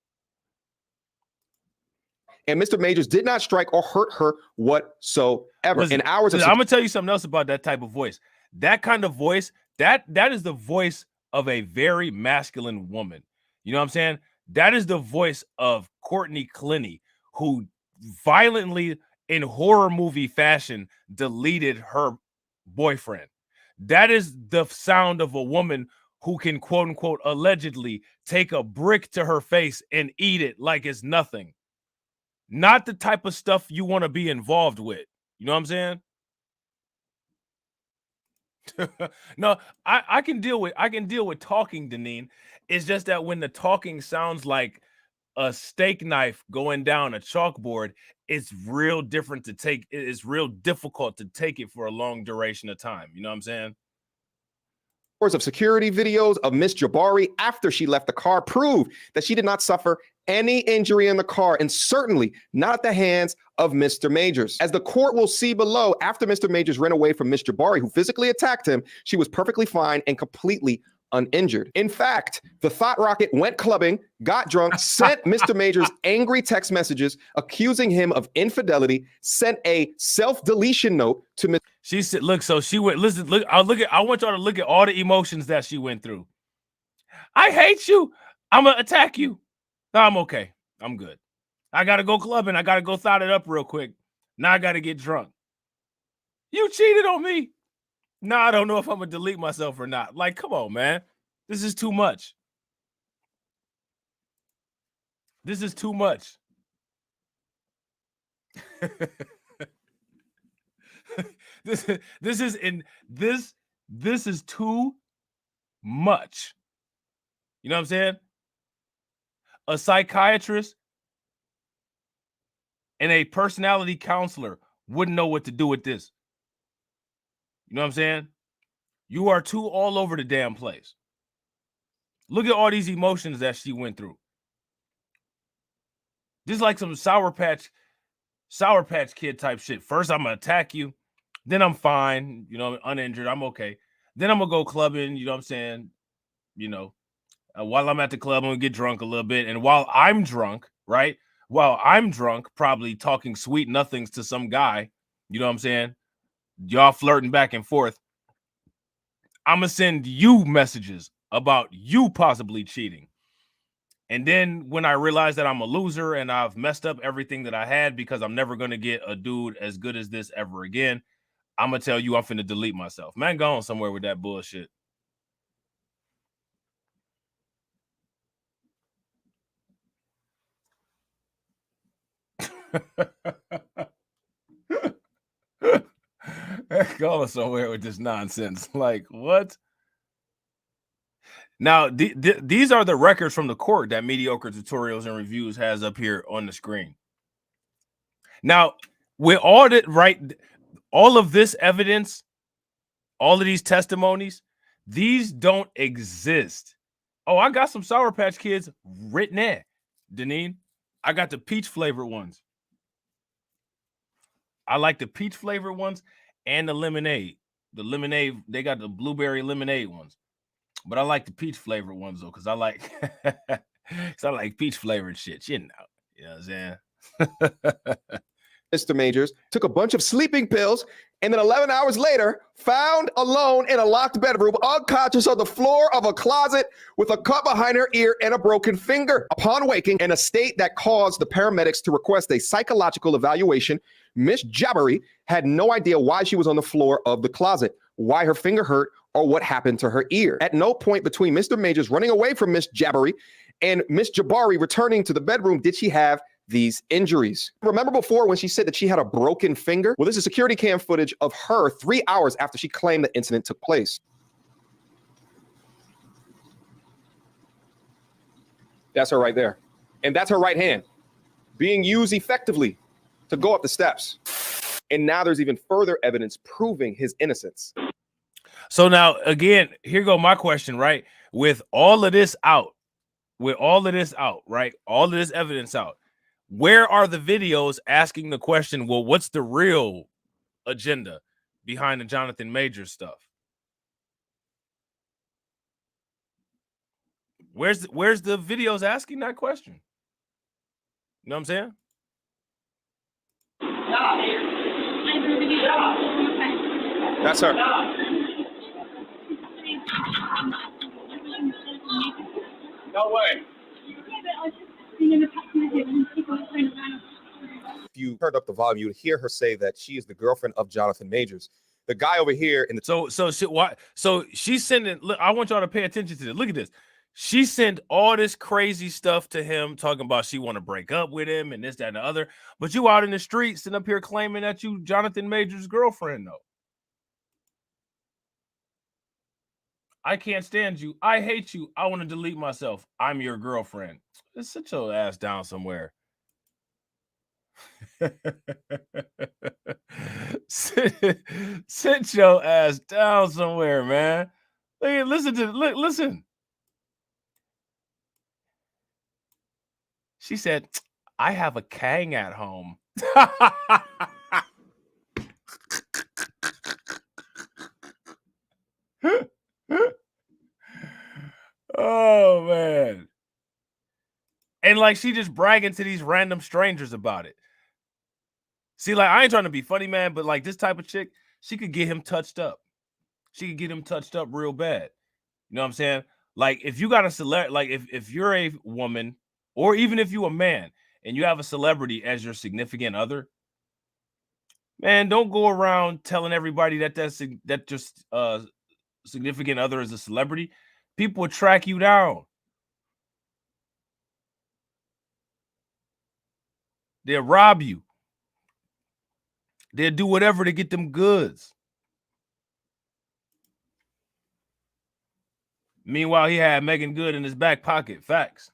And Mr. Majors did not strike or hurt her whatsoever. Listen, in hours of I'm gonna tell you something else about that type of voice. That kind of voice, that is the voice of a very masculine woman. You know what I'm saying? That is the voice of Courtney Clinny, who violently, in horror movie fashion, deleted her boyfriend. That is the sound of a woman who can, quote unquote, allegedly take a brick to her face and eat it like it's nothing. Not the type of stuff you want to be involved with. You know what I'm saying? No, I can deal with talking, Deneen. It's just that when the talking sounds like a steak knife going down a chalkboard, it's real different to take. It's real difficult to take it for a long duration of time. You know what I'm saying? Of security videos of Miss Jabari after she left the car prove that she did not suffer any injury in the car, and certainly not at the hands of Mr. Majors. As the court will see below, after Mr. Majors ran away from Miss Jabari, who physically attacked him, she was perfectly fine and completely uninjured. In fact, the Thought Rocket went clubbing, got drunk, sent Mr. Majors angry text messages accusing him of infidelity, sent a self-deletion note to Mr. She said, look, so she went, listen, look, I want y'all to look at all the emotions that she went through. I hate you. I'm going to attack you. No, I'm okay. I'm good. I got to go clubbing. I got to go thought it up real quick. Now I got to get drunk. You cheated on me. Now I don't know if I'm going to delete myself or not. Like, come on, man. This is too much. This is too much. This is too much. You know what I'm saying? A psychiatrist and a personality counselor wouldn't know what to do with this. You know what I'm saying? You are too all over the damn place. Look at all these emotions that she went through. This is like some Sour Patch Kid type shit. First, I'm gonna attack you, then I'm fine, you know, uninjured, I'm okay. Then I'm gonna go clubbing, you know what I'm saying? You know, while I'm at the club, I'm gonna get drunk a little bit, and while I'm drunk, right? While I'm drunk, probably talking sweet nothings to some guy, you know what I'm saying? Y'all flirting back and forth. I'm gonna send you messages about you possibly cheating. And then when I realize that I'm a loser and I've messed up everything that I had because I'm never going to get a dude as good as this ever again, I'm going to tell you I'm finna delete myself. Man, go on somewhere with that bullshit. Go on somewhere with this nonsense. Like, what? Now, these are the records from the court that Mediocre Tutorials and Reviews has up here on the screen. Now, with all of this evidence, all of these testimonies, these don't exist. Oh, I got some Sour Patch Kids written in, Deneen. I got the peach flavored ones. I like the peach flavored ones and the lemonade. The lemonade, they got the blueberry lemonade ones. But I like the peach flavored ones though, because I like peach flavored shit. You know what I'm saying? Mr. Majors took a bunch of sleeping pills and then 11 hours later found alone in a locked bedroom, unconscious on the floor of a closet with a cut behind her ear and a broken finger. Upon waking, in a state that caused the paramedics to request a psychological evaluation, Miss Jabbery had no idea why she was on the floor of the closet, why her finger hurt, or what happened to her ear. At no point between Mr. Majors running away from Miss Jabbery and Miss Jabari returning to the bedroom did she have these injuries. Remember before when she said that she had a broken finger? Well, this is security cam footage of her 3 hours after she claimed the incident took place. That's her right there. And that's her right hand being used effectively to go up the steps. And now there's even further evidence proving his innocence. So now, again, here go my question, right? With all of this out, right? All of this evidence out, where are the videos asking the question, well, what's the real agenda behind the Jonathan Majors stuff? Where's the videos asking that question? You know what I'm saying? That's her. No way. If you turned up the volume, you would hear her say that she is the girlfriend of Jonathan Majors. The guy over here in the so she's sending. Look, I want y'all to pay attention to this. Look at this. She sent all this crazy stuff to him, talking about she want to break up with him and this, that, and the other. But you out in the streets sitting up here claiming that you Jonathan Majors' girlfriend, though. I can't stand you. I hate you. I want to delete myself. I'm your girlfriend. Just sit your ass down somewhere. sit your ass down somewhere, man. Listen. She said, I have a Kang at home. Oh, man. And like she just bragging to these random strangers about it. See, like, I ain't trying to be funny, man, but like this type of chick, she could get him touched up. She could get him touched up real bad. You know what I'm saying? Like, if you got a celebrity, like if you're a woman, or even if you're a man and you have a celebrity as your significant other, man, don't go around telling everybody that that just significant other is a celebrity. People will track you down. They'll rob you. They'll do whatever to get them goods. Meanwhile, he had Megan Good in his back pocket. Facts.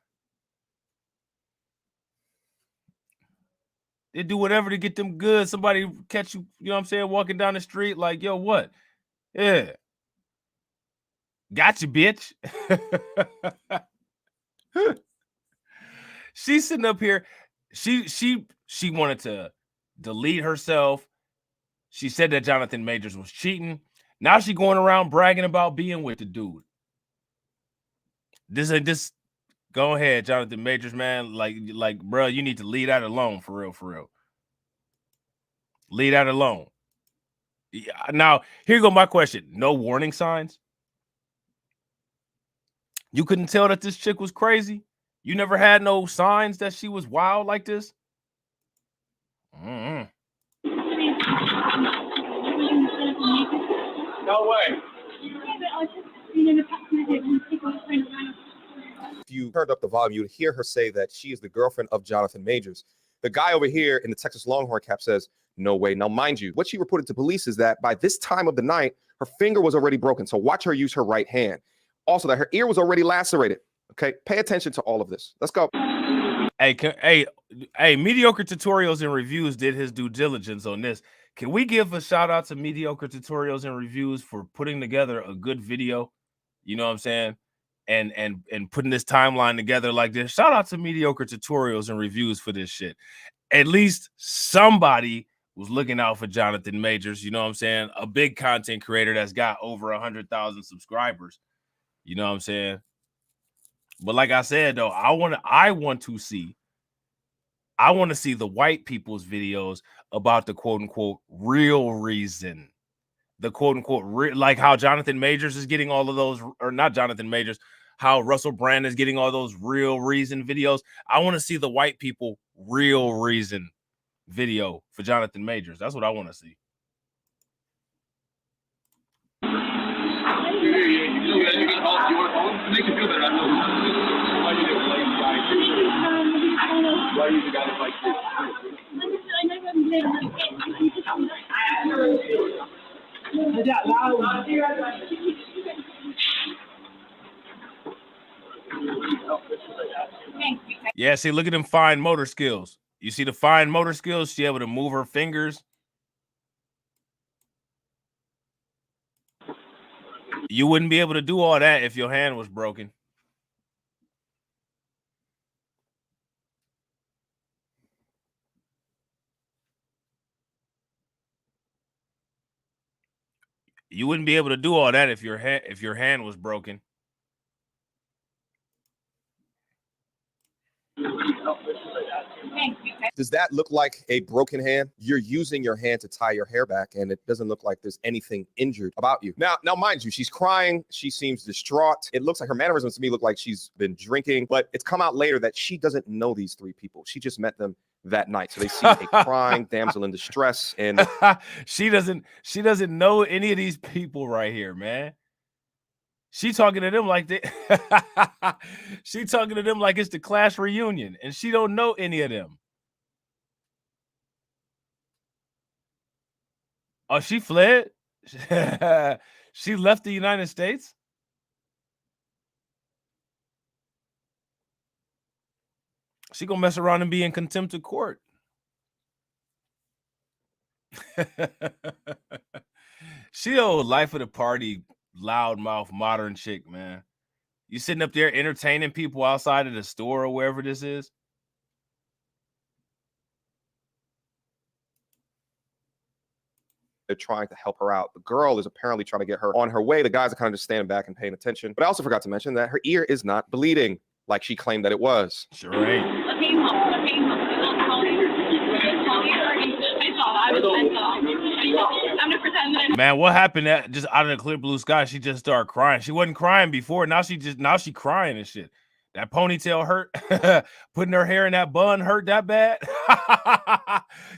They do whatever to get them goods. Somebody catch you, you know what I'm saying, walking down the street like, yo, what? Yeah. Got you, bitch. She's sitting up here. She wanted to delete herself. She said that Jonathan Majors was cheating. Now she going around bragging about being with the dude. This go ahead, Jonathan Majors, man. Like, bro, you need to leave that alone, for real. Leave that alone. Yeah, now, here go my question. No warning signs? You couldn't tell that this chick was crazy? You never had no signs that she was wild like this? No way. If you turned up the volume, you would hear her say that she is the girlfriend of Jonathan Majors. The guy over here in the Texas Longhorn cap says, no way. Now, mind you, what she reported to police is that by this time of the night, her finger was already broken. So watch her use her right hand. Also, that her ear was already lacerated. Okay, pay attention to all of this. Let's go. Hey, Mediocre Tutorials and Reviews did his due diligence on this. Can we give a shout out to Mediocre Tutorials and Reviews for putting together a good video? You know what I'm saying? And putting this timeline together like this. Shout out to Mediocre Tutorials and Reviews for this shit. At least somebody was looking out for Jonathan Majors. You know what I'm saying? A big content creator that's got over 100,000 subscribers. You know what I'm saying? But like I said, though, I want to see I want to see the white people's videos about the quote unquote real reason. The quote unquote like how Jonathan Majors is getting all of those, or not Jonathan Majors, how Russell Brand is getting all those real reason videos. I want to see the white people real reason video for Jonathan Majors. That's what I want to see. Yeah, see, look at them fine motor skills. You see the fine motor skills? She able to move her fingers. You wouldn't be able to do all that if your hand was broken. You wouldn't be able to do all that if your hand was broken. Does that look like a broken hand? You're using your hand to tie your hair back, and it doesn't look like there's anything injured about you. Now, mind you, she's crying. She seems distraught. It looks like her mannerisms to me look like she's been drinking, but it's come out later that she doesn't know these three people. She just met them that night. So they see a crying damsel in distress, and she doesn't know any of these people right here, man. She talking to them like she talking to them like it's the class reunion, and she don't know any of them. Oh, she fled? She left the United States? She gonna mess around and be in contempt of court. She old life of the party, loudmouth, modern chick, man. You sitting up there entertaining people outside of the store or wherever this is? they're trying to help her out. The girl is apparently trying to get her on her way. The guys are kind of just standing back and paying attention. But I also forgot to mention that her ear is not bleeding like she claimed that it was. Sure ain't. Man, what happened that just out of the clear blue sky, she just started crying. She wasn't crying before. Now she crying and shit. That ponytail hurt. Putting her hair in that bun hurt that bad.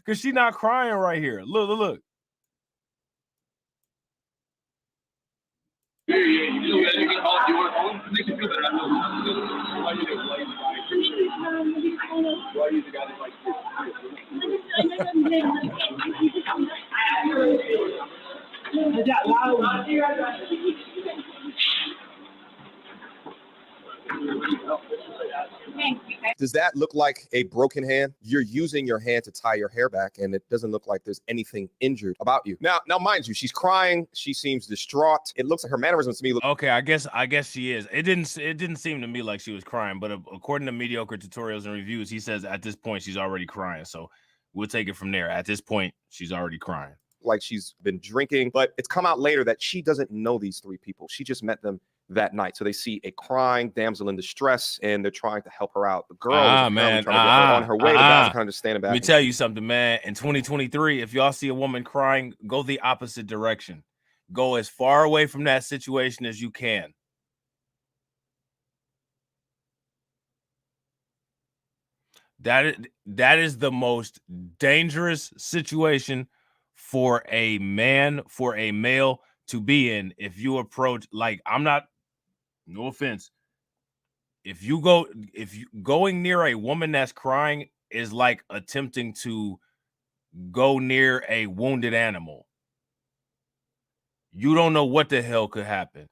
Cause she not crying right here. Look. Does that look like a broken hand? You're using your hand to tie your hair back, and it doesn't look like there's anything injured about you. Now, mind you, she's crying. She seems distraught. It looks like her mannerisms to me look. Okay, I guess she is. It didn't seem to me like she was crying, but according to mediocre tutorials and reviews, he says at this point she's already crying. So we'll take it from there. At this point, she's already crying. Like she's been drinking, but it's come out later that she doesn't know these three people. She just met them that night. So they see a crying damsel in distress, and they're trying to help her out. The girl is trying to get her on her way. The guys are kind of just standing back. Let me tell you something, man. In 2023, if y'all see a woman crying, go the opposite direction. Go as far away from that situation as you can. That is the most dangerous situation for a man, for a male to be in. If you approach, like, no offense, if you going near a woman that's crying is like attempting to go near a wounded animal. You don't know what the hell could happen.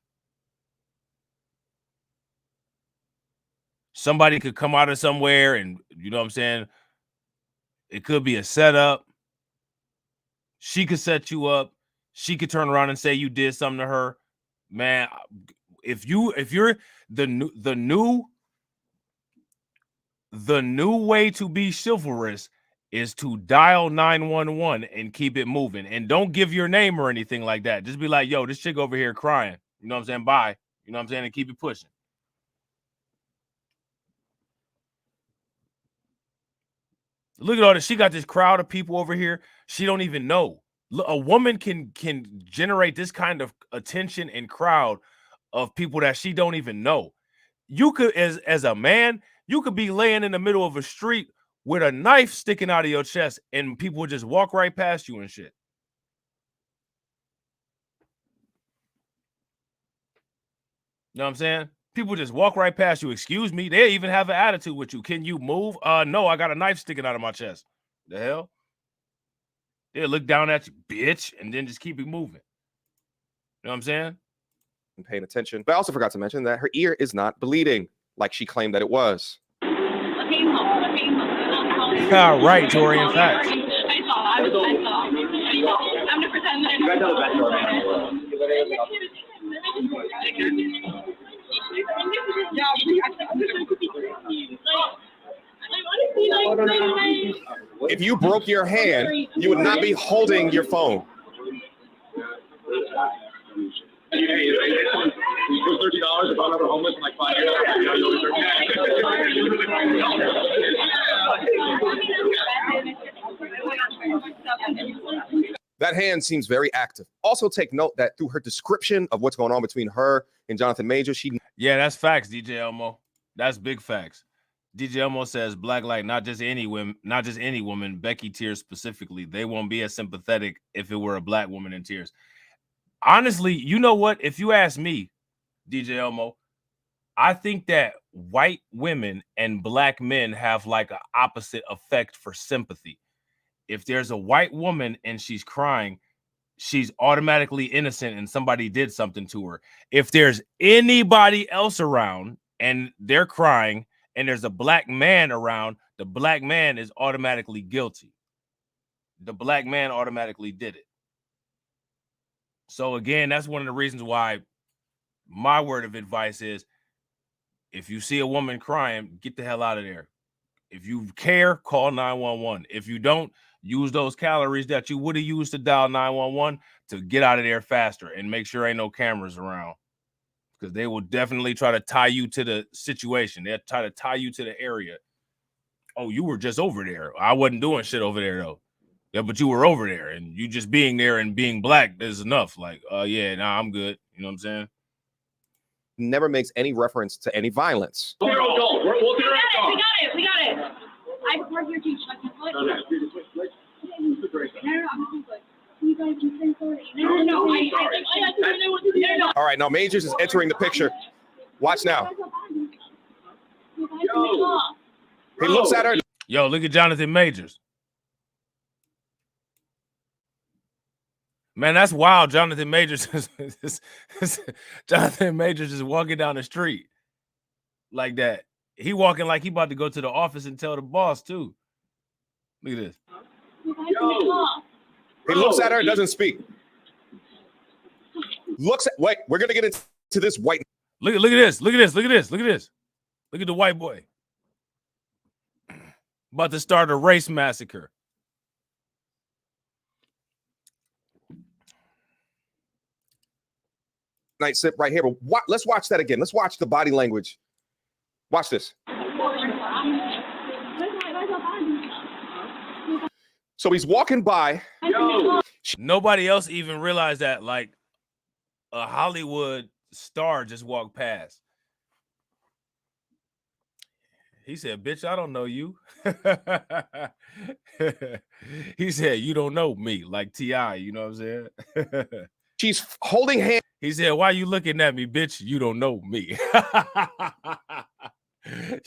Somebody could come out of somewhere, and you know what I'm saying? It could be a setup. She could set you up. She could turn around and say you did something to her. Man, if you're the new way to be chivalrous is to dial 911 and keep it moving, and don't give your name or anything like that. Just be like, yo, this chick over here crying. You know what I'm saying? Bye. You know what I'm saying? And keep it pushing. Look at all this. She got this crowd of people over here. She don't even know. A woman can generate this kind of attention and crowd of people that she don't even know. You could, as a man, you could be laying in the middle of a street with a knife sticking out of your chest, and people would just walk right past you and shit. You know what I'm saying? People just walk right past you. Excuse me. They even have an attitude with you. Can you move? No, I got a knife sticking out of my chest. The hell? They'll look down at you, bitch, and then just keep it moving. You know what I'm saying? And paying attention. But I also forgot to mention that her ear is not bleeding like she claimed that it was. All right, Tori, in fact. I saw. I'm to pretend that you guys have the best If you broke your hand, you would not be holding your phone. $30 if I'm ever homeless in like 5 years. That hand seems very active. Also, take note that through her description of what's going on between her and Jonathan Majors, Yeah, that's facts, DJ Elmo. That's big facts. DJ Elmo says black light, not just any woman, Becky tears specifically. They won't be as sympathetic if it were a black woman in tears. Honestly, you know what? If you ask me, DJ Elmo, I think that white women and black men have like an opposite effect for sympathy. If there's a white woman and she's crying, she's automatically innocent and somebody did something to her. If there's anybody else around and they're crying and there's a black man around, the black man is automatically guilty. The black man automatically did it. So again, that's one of the reasons why my word of advice is, if you see a woman crying, get the hell out of there. If you care, call 911. If you don't, use those calories that you would have used to dial 911 to get out of there faster and make sure ain't no cameras around, because they will definitely try to tie you to the situation. They'll try to tie you to the area. Oh, you were just over there. I wasn't doing shit over there though. Yeah, but you were over there, and you just being there and being black is enough. Like, yeah, nah, I'm good. You know what I'm saying? never makes any reference to any violence. We got it. I work your teach. Like, All right, now Majors is entering the picture. Watch now. He looks at her. Yo, look at Jonathan Majors. Man, that's wild. Jonathan Majors Jonathan Majors is walking down the street like that. He walking like he about to go to the office and tell the boss too. Look at this. He looks at her, doesn't speak. Looks at, wait, we're gonna get into this white. Look at this. Look at this. Look at this. Look at this. Look at the white boy. About to start a race massacre. Night sip right here. But let's watch that again. Let's watch the body language. Watch this. So he's walking by. Nobody else even realized that, like, a Hollywood star just walked past. He said, bitch, I don't know you. He said, you don't know me, like T.I., you know what I'm saying? She's holding hands. He said, why you looking at me, bitch? You don't know me.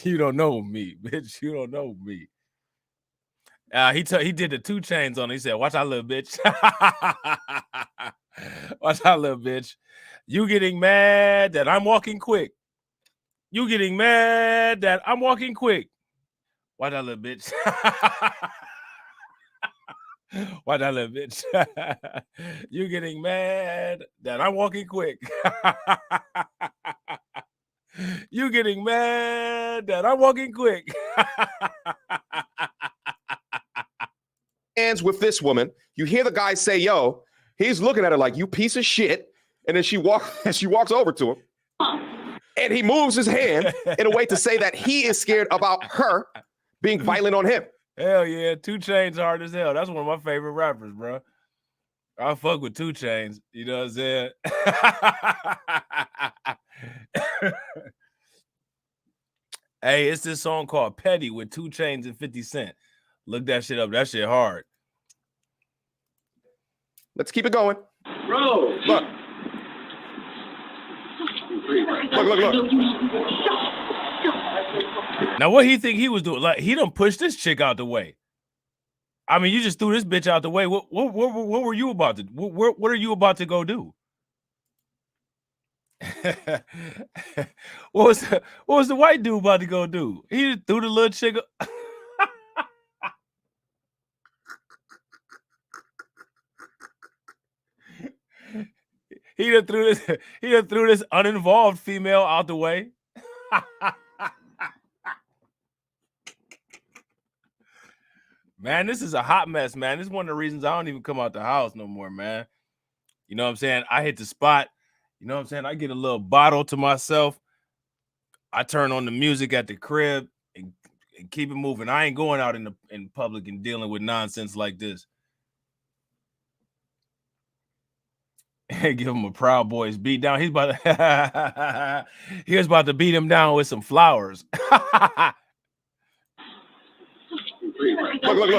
You don't know me, bitch. You don't know me. He did the 2 Chainz on it. He said, watch out, little bitch. Watch out, little bitch. You getting mad that I'm walking quick. You getting mad that I'm walking quick. Watch out, little bitch. Watch out, little bitch. You getting mad that I'm walking quick. You getting mad that I'm walking quick. Hands with this woman. You hear the guy say, yo, he's looking at her like, you piece of shit. And then she walks over to him. And he moves his hand in a way to say that he is scared about her being violent on him. Hell yeah, 2 Chainz hard as hell. That's one of my favorite rappers, bro. I fuck with 2 Chainz. You know what I'm saying? Hey, it's this song called Petty with 2 Chainz and 50 Cent. Look that shit up. That shit hard. Let's keep it going. Bro. Look. Look. Now, what he think he was doing? Like, he done pushed this chick out the way. I mean, you just threw this bitch out the way. What were you about to? What are you about to go do? What was the white dude about to go do? He just threw the little chick. He done threw this uninvolved female out the way. Man, this is a hot mess, man. This is one of the reasons I don't even come out the house no more, man. You know what I'm saying? I hit the spot. You know what I'm saying? I get a little bottle to myself. I turn on the music at the crib and keep it moving. I ain't going out in public and dealing with nonsense like this. Give him a Proud Boys beat down. He's about to he was about to beat him down with some flowers. Look.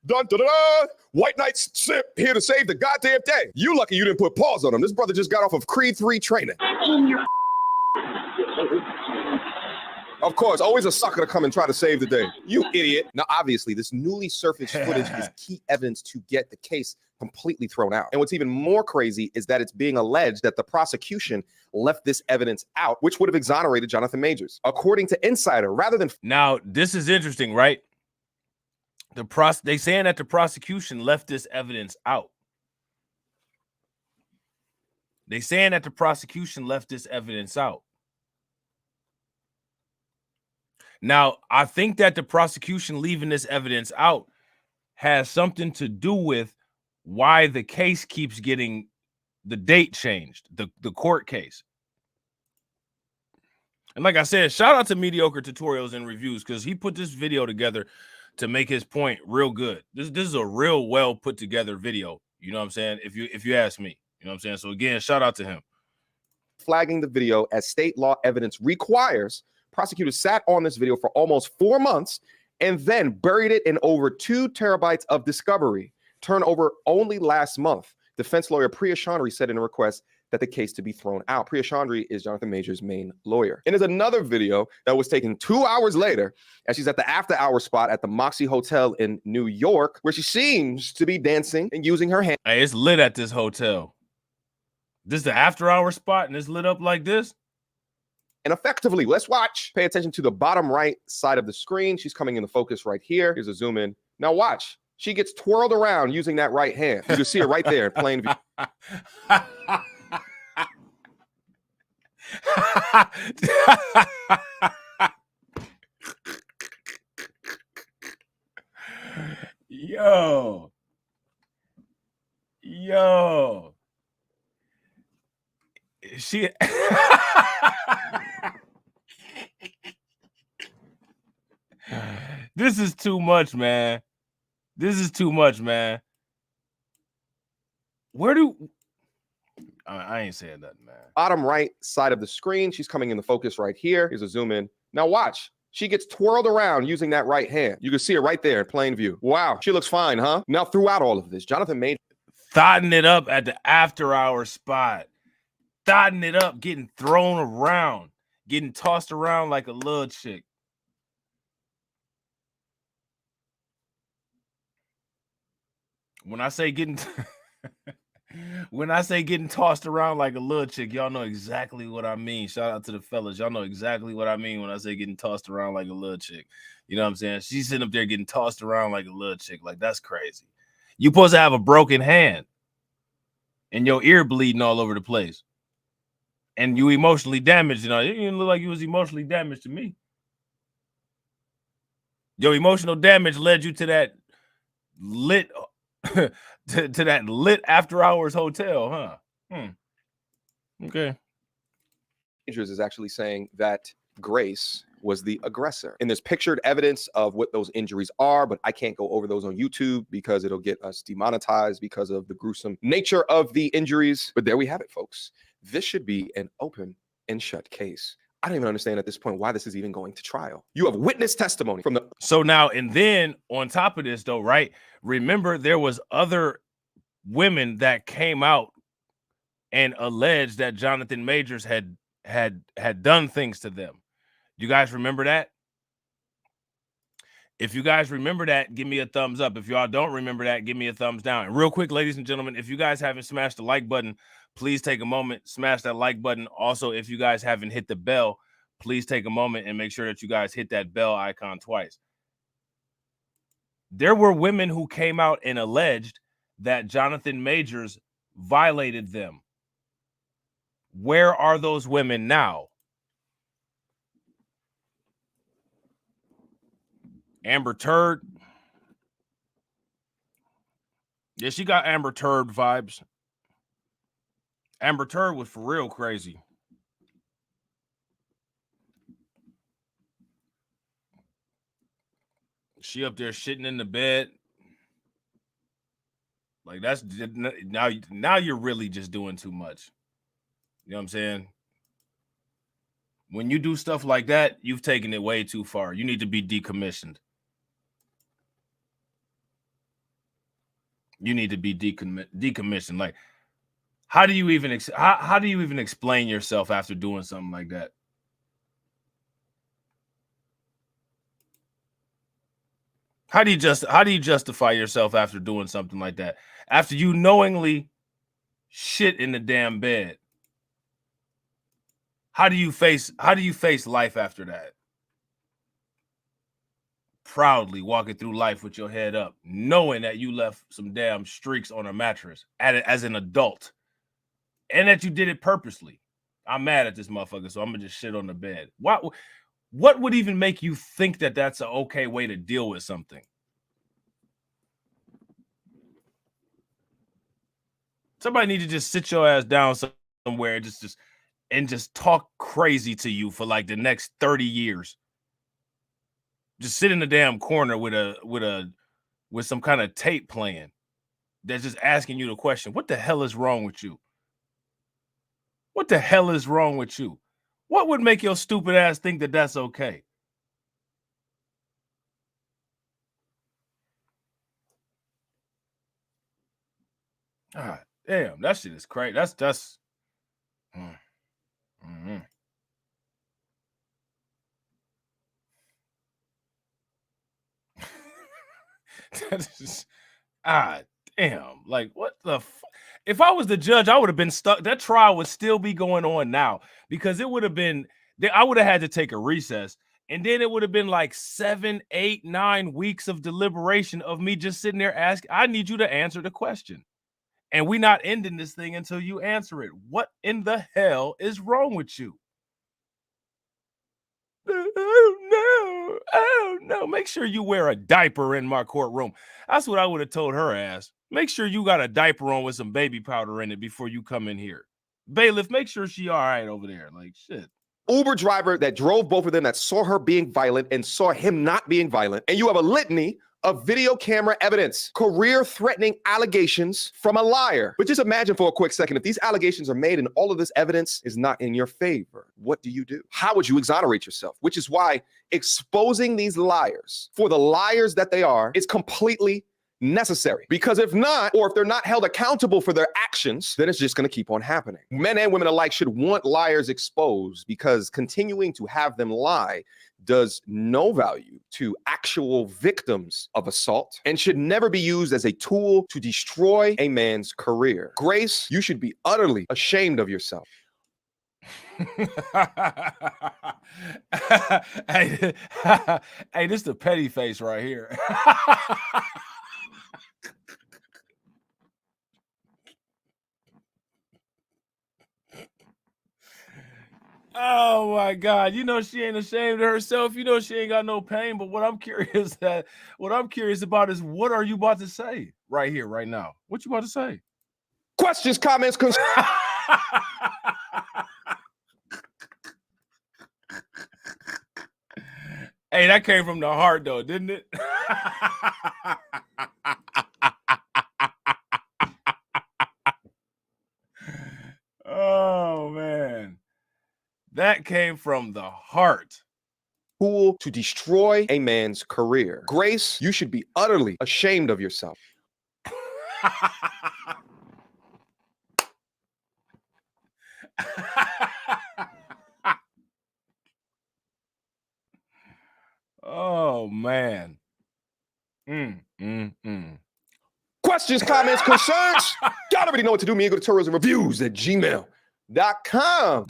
Dun, dun, dun, dun. White Knights Sip here to save the goddamn day. You lucky you didn't put pause on him. This brother just got off of Creed 3 training. Of course, always a sucker to come and try to save the day. You idiot. Now, obviously, this newly surfaced footage is key evidence to get the case completely thrown out. And what's even more crazy is that it's being alleged that the prosecution left this evidence out, which would have exonerated Jonathan Majors. According to Insider, rather than... Now, this is interesting, right? They saying that the prosecution left this evidence out. They saying that the prosecution left this evidence out. Now, I think that the prosecution leaving this evidence out has something to do with why the case keeps getting the date changed, the court case. And like I said, shout out to Mediocre Tutorials and Reviews, because he put this video together to make his point real good. This is a real well put together video. You know what I'm saying? If you ask me, you know what I'm saying? So again, shout out to him. Flagging the video as state law evidence requires, prosecutors sat on this video for almost 4 months and then buried it in over 2 terabytes of discovery, turned over only last month. Defense lawyer Priya Chandri said in a request that the case to be thrown out. Priya Chandri is Jonathan Majors' main lawyer. And there's another video that was taken 2 hours later as she's at the after-hour spot at the Moxie Hotel in New York, where she seems to be dancing and using her hand. Hey, it's lit at this hotel. This is the after-hour spot, and it's lit up like this? And effectively, let's watch. Pay attention to the bottom right side of the screen. She's coming into focus right here. Here's a zoom in. Now watch. She gets twirled around using that right hand. You can see it right there in plain view. Yo. She This is too much, man. This is too much, man. Where do I ain't saying nothing, man. Bottom right side of the screen. She's coming into focus right here. Here's a zoom in. Now watch. She gets twirled around using that right hand. You can see it right there in plain view. Wow, she looks fine, huh? Now, throughout all of this, Jonathan Majors thotting it up at the after-hour spot. Thotting it up, getting thrown around, getting tossed around like a little chick. When I say getting tossed around like a little chick, y'all know exactly what I mean. Shout out to the fellas. Y'all know exactly what I mean when I say getting tossed around like a little chick. You know what I'm saying? She's sitting up there getting tossed around like a little chick. Like, that's crazy. You supposed to have a broken hand and your ear bleeding all over the place. And you emotionally damaged. You know, it didn't look like you was emotionally damaged to me. Your emotional damage led you to that lit to that lit after hours hotel, huh? Okay. is actually saying that Grace was the aggressor. And there's pictured evidence of what those injuries are, but I can't go over those on YouTube because it'll get us demonetized because of the gruesome nature of the injuries. But there we have it, folks. This should be an open and shut case. I don't even understand at this point why this is even going to trial. You have witness testimony from the... So now, and then on top of this though, right? Remember there was other women that came out and alleged that Jonathan Majors had done things to them. You guys remember that? If you guys remember that, give me a thumbs up. If y'all don't remember that, give me a thumbs down. And real quick, ladies and gentlemen, if you guys haven't smashed the like button, please take a moment, smash that like button. Also, if you guys haven't hit the bell, please take a moment and make sure that you guys hit that bell icon twice. There were women who came out and alleged that Jonathan Majors violated them. Where are those women now? Amber Turd. Yeah, she got Amber Turd vibes. Amber Turd was for real crazy. She up there shitting in the bed. Like that's now you're really just doing too much. You know what I'm saying? When you do stuff like that, you've taken it way too far. You need to be decommissioned. You need to be decommissioned. Like, how do you even explain yourself after doing something like that? How do you justify yourself after doing something like that? After you knowingly shit in the damn bed. How do you face life after that? Proudly walking through life with your head up, knowing that you left some damn streaks on a mattress as an adult, and that you did it purposely. I'm mad at this motherfucker, so I'm gonna just shit on the bed. What would even make you think that that's an okay way to deal with something? Somebody need to just sit your ass down somewhere and just talk crazy to you for like the next 30 years. Just sit in the damn corner with some kind of tape playing that's just asking you the question, what the hell is wrong with you? What the hell is wrong with you? What would make your stupid ass think that that's okay? God damn, that shit is crazy. That's damn, like what the if I was the judge, I would have been stuck. That trial would still be going on now because it would have been I would have had to take a recess, and then it would have been like 7, 8, 9 weeks of deliberation of me just sitting there asking, I need you to answer the question, and we not ending this thing until you answer it. What in the hell is wrong with you? Oh no. Make sure you wear a diaper in my courtroom. That's what I would have told her ass. Make sure you got a diaper on with some baby powder in it before you come in here. Bailiff, make sure she all right over there. Like shit. Uber driver that drove both of them, that saw her being violent and saw him not being violent. And you have a litany of video camera evidence, career-threatening allegations from a liar. But just imagine for a quick second, if these allegations are made and all of this evidence is not in your favor, what do you do? How would you exonerate yourself? Which is why exposing these liars for the liars that they are is completely necessary. Because if not, or if they're not held accountable for their actions, then it's just going to keep on happening. Men and women alike should want liars exposed because continuing to have them lie does no value to actual victims of assault and should never be used as a tool to destroy a man's career. Grace, you should be utterly ashamed of yourself. Hey, this is the petty face right here. Oh my God! You know she ain't ashamed of herself. You know she ain't got no pain. But what I'm curious about is what are you about to say right here, right now? What you about to say? Questions, comments, Hey, that came from the heart, though, didn't it? Oh, man. That came from the heart. Tool to destroy a man's career. Grace, you should be utterly ashamed of yourself. Oh, man. Questions, comments, concerns? Y'all already know what to do. Me and go to tourismreviews@gmail.com.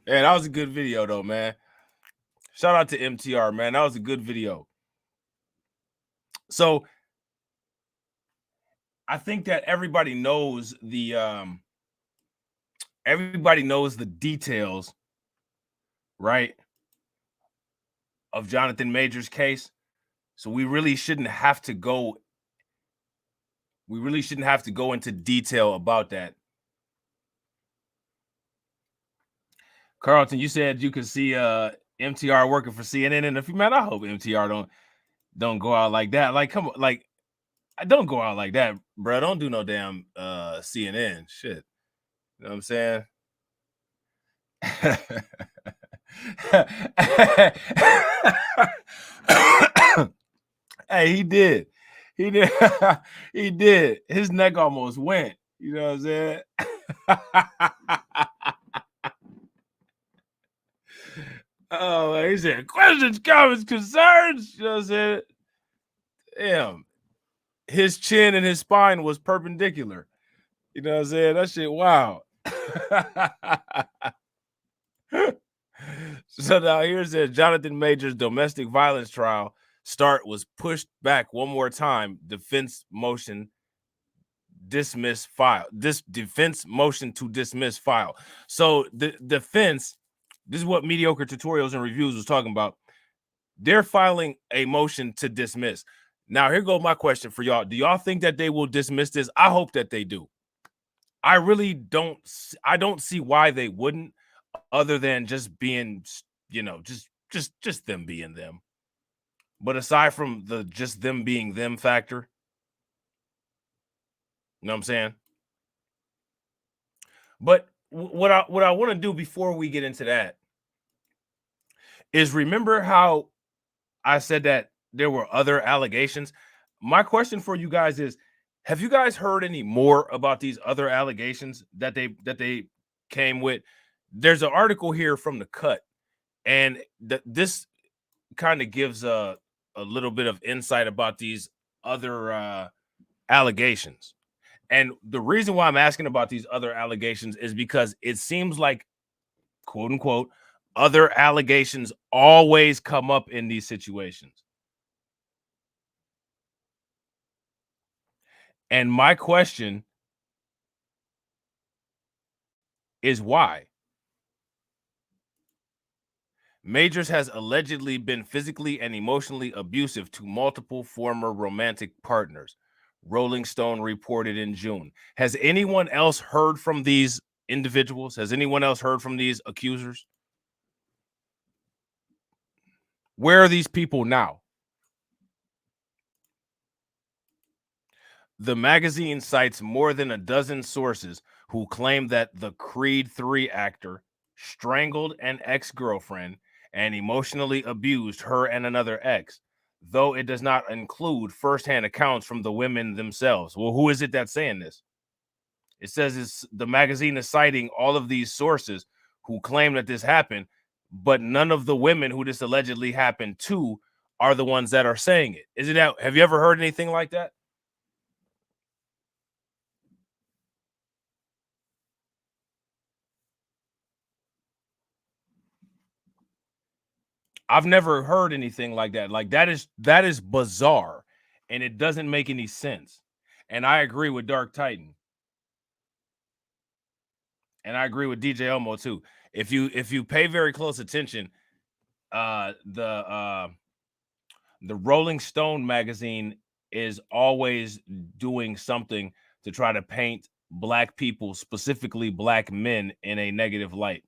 Yeah, that was a good video, though, man. Shout out to MTR, man. That was a good video. So I think that everybody knows the details, right, of Jonathan Majors' case. So we really shouldn't have to go into detail about that. Carlton, you said you could see MTR working for CNN, and if you, man, I hope MTR don't go out like that. Like, come on, like, don't go out like that, bro. Don't do no damn CNN shit. You know what I'm saying? Hey, he did. He did. His neck almost went. You know what I'm saying? Oh, he said, questions, comments, concerns. You know what I'm saying? Damn. His chin and his spine was perpendicular. You know what I'm saying? That shit, wow. So now here's it. Jonathan Majors' domestic violence trial start was pushed back one more time. Defense motion dismiss file. This defense motion to dismiss file. So the defense, this is what Mediocre Tutorials and Reviews was talking about. They're filing a motion to dismiss. Now, here goes my question for y'all. Do y'all think that they will dismiss this? I hope that they do. I really don't. I don't see why they wouldn't, other than just being, you know, just them being them. But aside from the just them being them factor, you know what I'm saying? But what I want to do before we get into that is remember how I said that there were other allegations. My question for you guys is, have you guys heard any more about these other allegations that they came with? There's an article here from The Cut, and this kind of gives a little bit of insight about these other allegations. And the reason why I'm asking about these other allegations is because it seems like, quote unquote, other allegations always come up in these situations. And my question is why? Majors has allegedly been physically and emotionally abusive to multiple former romantic partners, Rolling Stone reported in June. Has anyone else heard from these individuals? Has anyone else heard from these accusers? Where are these people now? The magazine cites more than a dozen sources who claim that the Creed 3 actor strangled an ex-girlfriend and emotionally abused her and another ex, though it does not include firsthand accounts from the women themselves. Well, who is it that's saying this? It says the magazine is citing all of these sources who claim that this happened, but none of the women who this allegedly happened to are the ones that are saying it. Is it that? Have you ever heard anything like that? I've never heard anything like that. Like that is bizarre, and it doesn't make any sense. And I agree with Dark Titan, and I agree with DJ Elmo too. If you pay very close attention, the Rolling Stone magazine is always doing something to try to paint black people, specifically black men, in a negative light.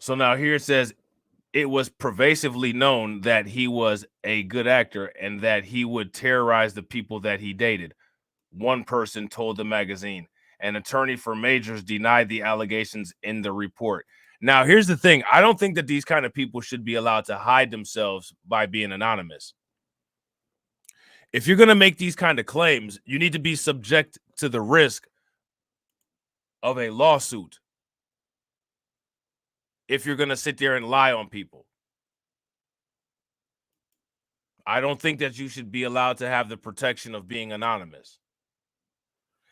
So now here it says it was pervasively known that he was a good actor and that he would terrorize the people that he dated. One person told the magazine. An attorney for Majors denied the allegations in the report. Now, here's the thing. I don't think that these kind of people should be allowed to hide themselves by being anonymous. If you're going to make these kind of claims, you need to be subject to the risk of a lawsuit if you're going to sit there and lie on people. I don't think that you should be allowed to have the protection of being anonymous.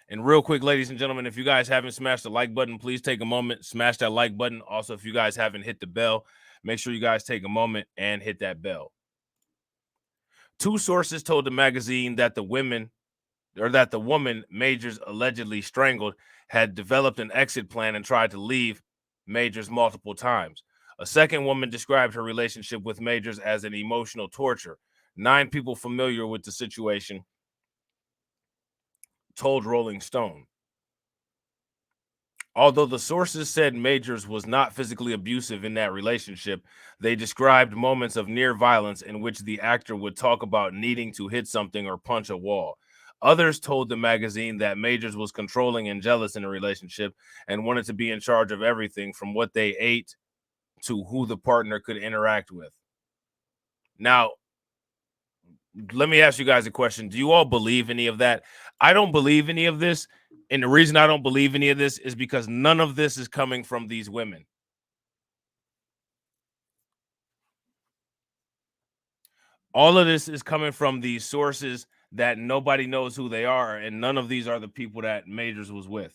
And real quick, ladies and gentlemen, if you guys haven't smashed the like button, please take a moment, smash that like button. Also, if you guys haven't hit the bell, make sure you guys take a moment and hit that bell. 2 sources told the magazine that the woman Majors allegedly strangled had developed an exit plan and tried to leave Majors multiple times. A second woman described her relationship with Majors as an emotional torture. 9 people familiar with the situation told Rolling Stone. Although the sources said Majors was not physically abusive in that relationship, they described moments of near violence in which the actor would talk about needing to hit something or punch a wall. Others told the magazine that Majors was controlling and jealous in a relationship and wanted to be in charge of everything from what they ate to who the partner could interact with. Now, let me ask you guys a question. Do you all believe any of that? I don't believe any of this. And the reason I don't believe any of this is because none of this is coming from these women. All of this is coming from these sources that nobody knows who they are, and none of these are the people that Majors was with.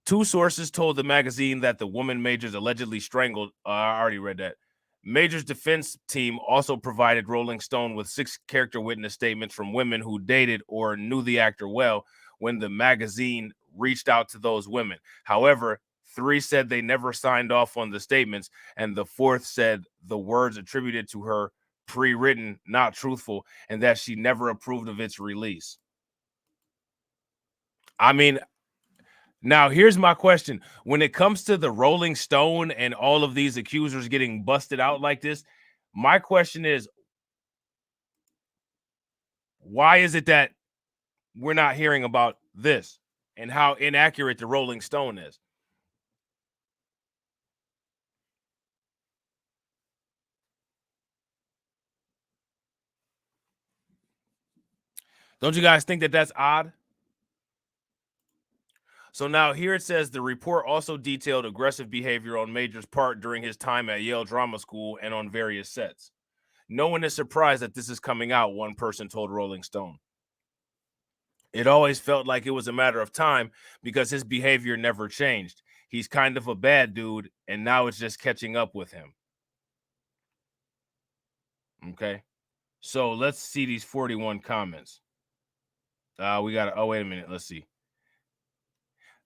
2 sources told the magazine that the woman Majors allegedly strangled. I already read that. Majors' defense team also provided Rolling Stone with 6 character witness statements from women who dated or knew the actor well when the magazine reached out to those women. However, 3 said they never signed off on the statements, and the 4th said the words attributed to her pre-written, not truthful, and that she never approved of its release. I mean, now here's my question. When it comes to the Rolling Stone and all of these accusers getting busted out like this, my question is, why is it that we're not hearing about this and how inaccurate the Rolling Stone is? Don't you guys think that that's odd? So now here it says the report also detailed aggressive behavior on Majors' part during his time at Yale Drama School and on various sets. No one is surprised that this is coming out, one person told Rolling Stone. It always felt like it was a matter of time because his behavior never changed. He's kind of a bad dude, and now it's just catching up with him. Okay. So let's see these 41 comments. We got to, oh, wait a minute. Let's see.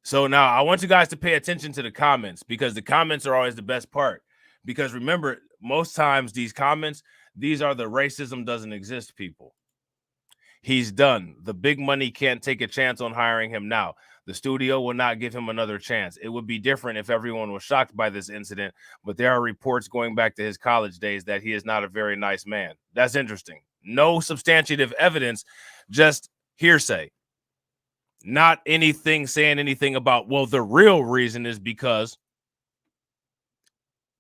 So now I want you guys to pay attention to the comments because the comments are always the best part. Because remember, most times these comments, these are the racism doesn't exist people. He's done. The big money can't take a chance on hiring him now. The studio will not give him another chance. It would be different if everyone was shocked by this incident, but there are reports going back to his college days that he is not a very nice man. That's interesting. No substantive evidence, just hearsay. Not anything saying anything about, well, the real reason is because,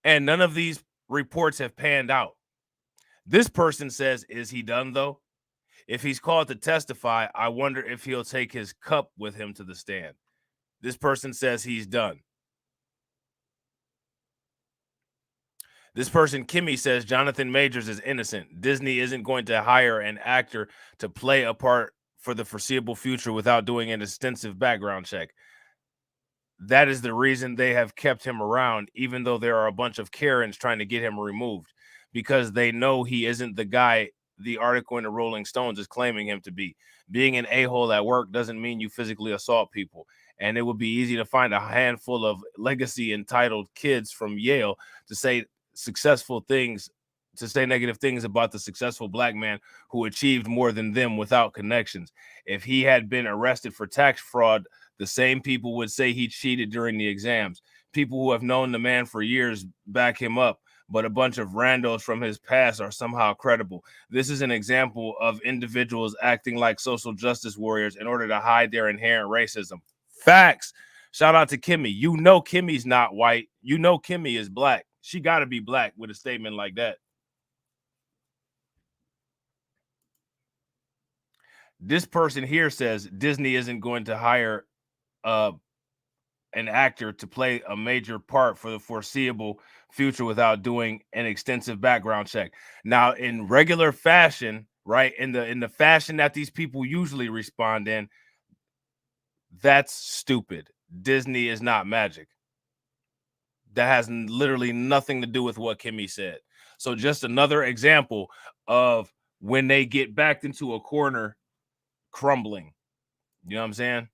and none of these reports have panned out. This person says, is he done though? If he's called to testify, I wonder if he'll take his cup with him to the stand. This person says he's done. This person, Kimmy, says Jonathan Majors is innocent. Disney isn't going to hire an actor to play a part for the foreseeable future without doing an extensive background check. That is the reason they have kept him around, even though there are a bunch of Karens trying to get him removed, because they know he isn't the guy the article in the Rolling Stones is claiming him to be. Being an a-hole at work doesn't mean you physically assault people. And it would be easy to find a handful of legacy entitled kids from Yale to say successful things, to say negative things about the successful black man who achieved more than them without connections. If he had been arrested for tax fraud, The same people would say he cheated during the exams. People who have known the man for years back him up, but a bunch of randos from his past are somehow credible. This is an example of individuals acting like social justice warriors in order to hide their inherent racism. Facts. Shout out to Kimmy. You know Kimmy's not white. You know Kimmy is black. She got to be black with a statement like that. This person here says Disney isn't going to hire an actor to play a major part for the foreseeable future without doing an extensive background check. Now, in regular fashion, right, in the fashion that these people usually respond in, that's stupid. Disney is not magic. That has literally nothing to do with what Kimmy said. So just another example of when they get backed into a corner, crumbling. You know what I'm saying?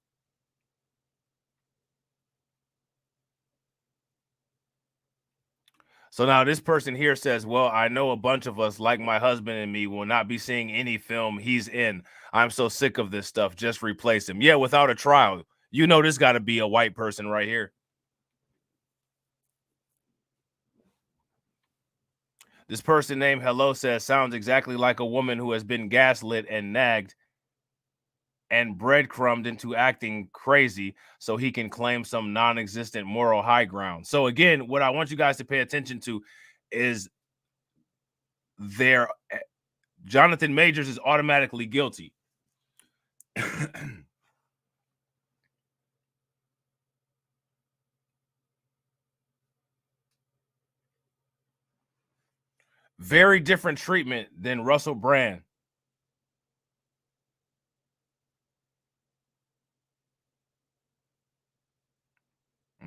So now this person here says, well, I know a bunch of us, like my husband and me, will not be seeing any film he's in. I'm so sick of this stuff. Just replace him. Yeah, without a trial. You know this got to be a white person right here. This person named Hello says, sounds exactly like a woman who has been gaslit and nagged and breadcrumbed into acting crazy so he can claim some non-existent moral high ground. So again, what I want you guys to pay attention to is Jonathan Majors is automatically guilty. Very different treatment than Russell Brand.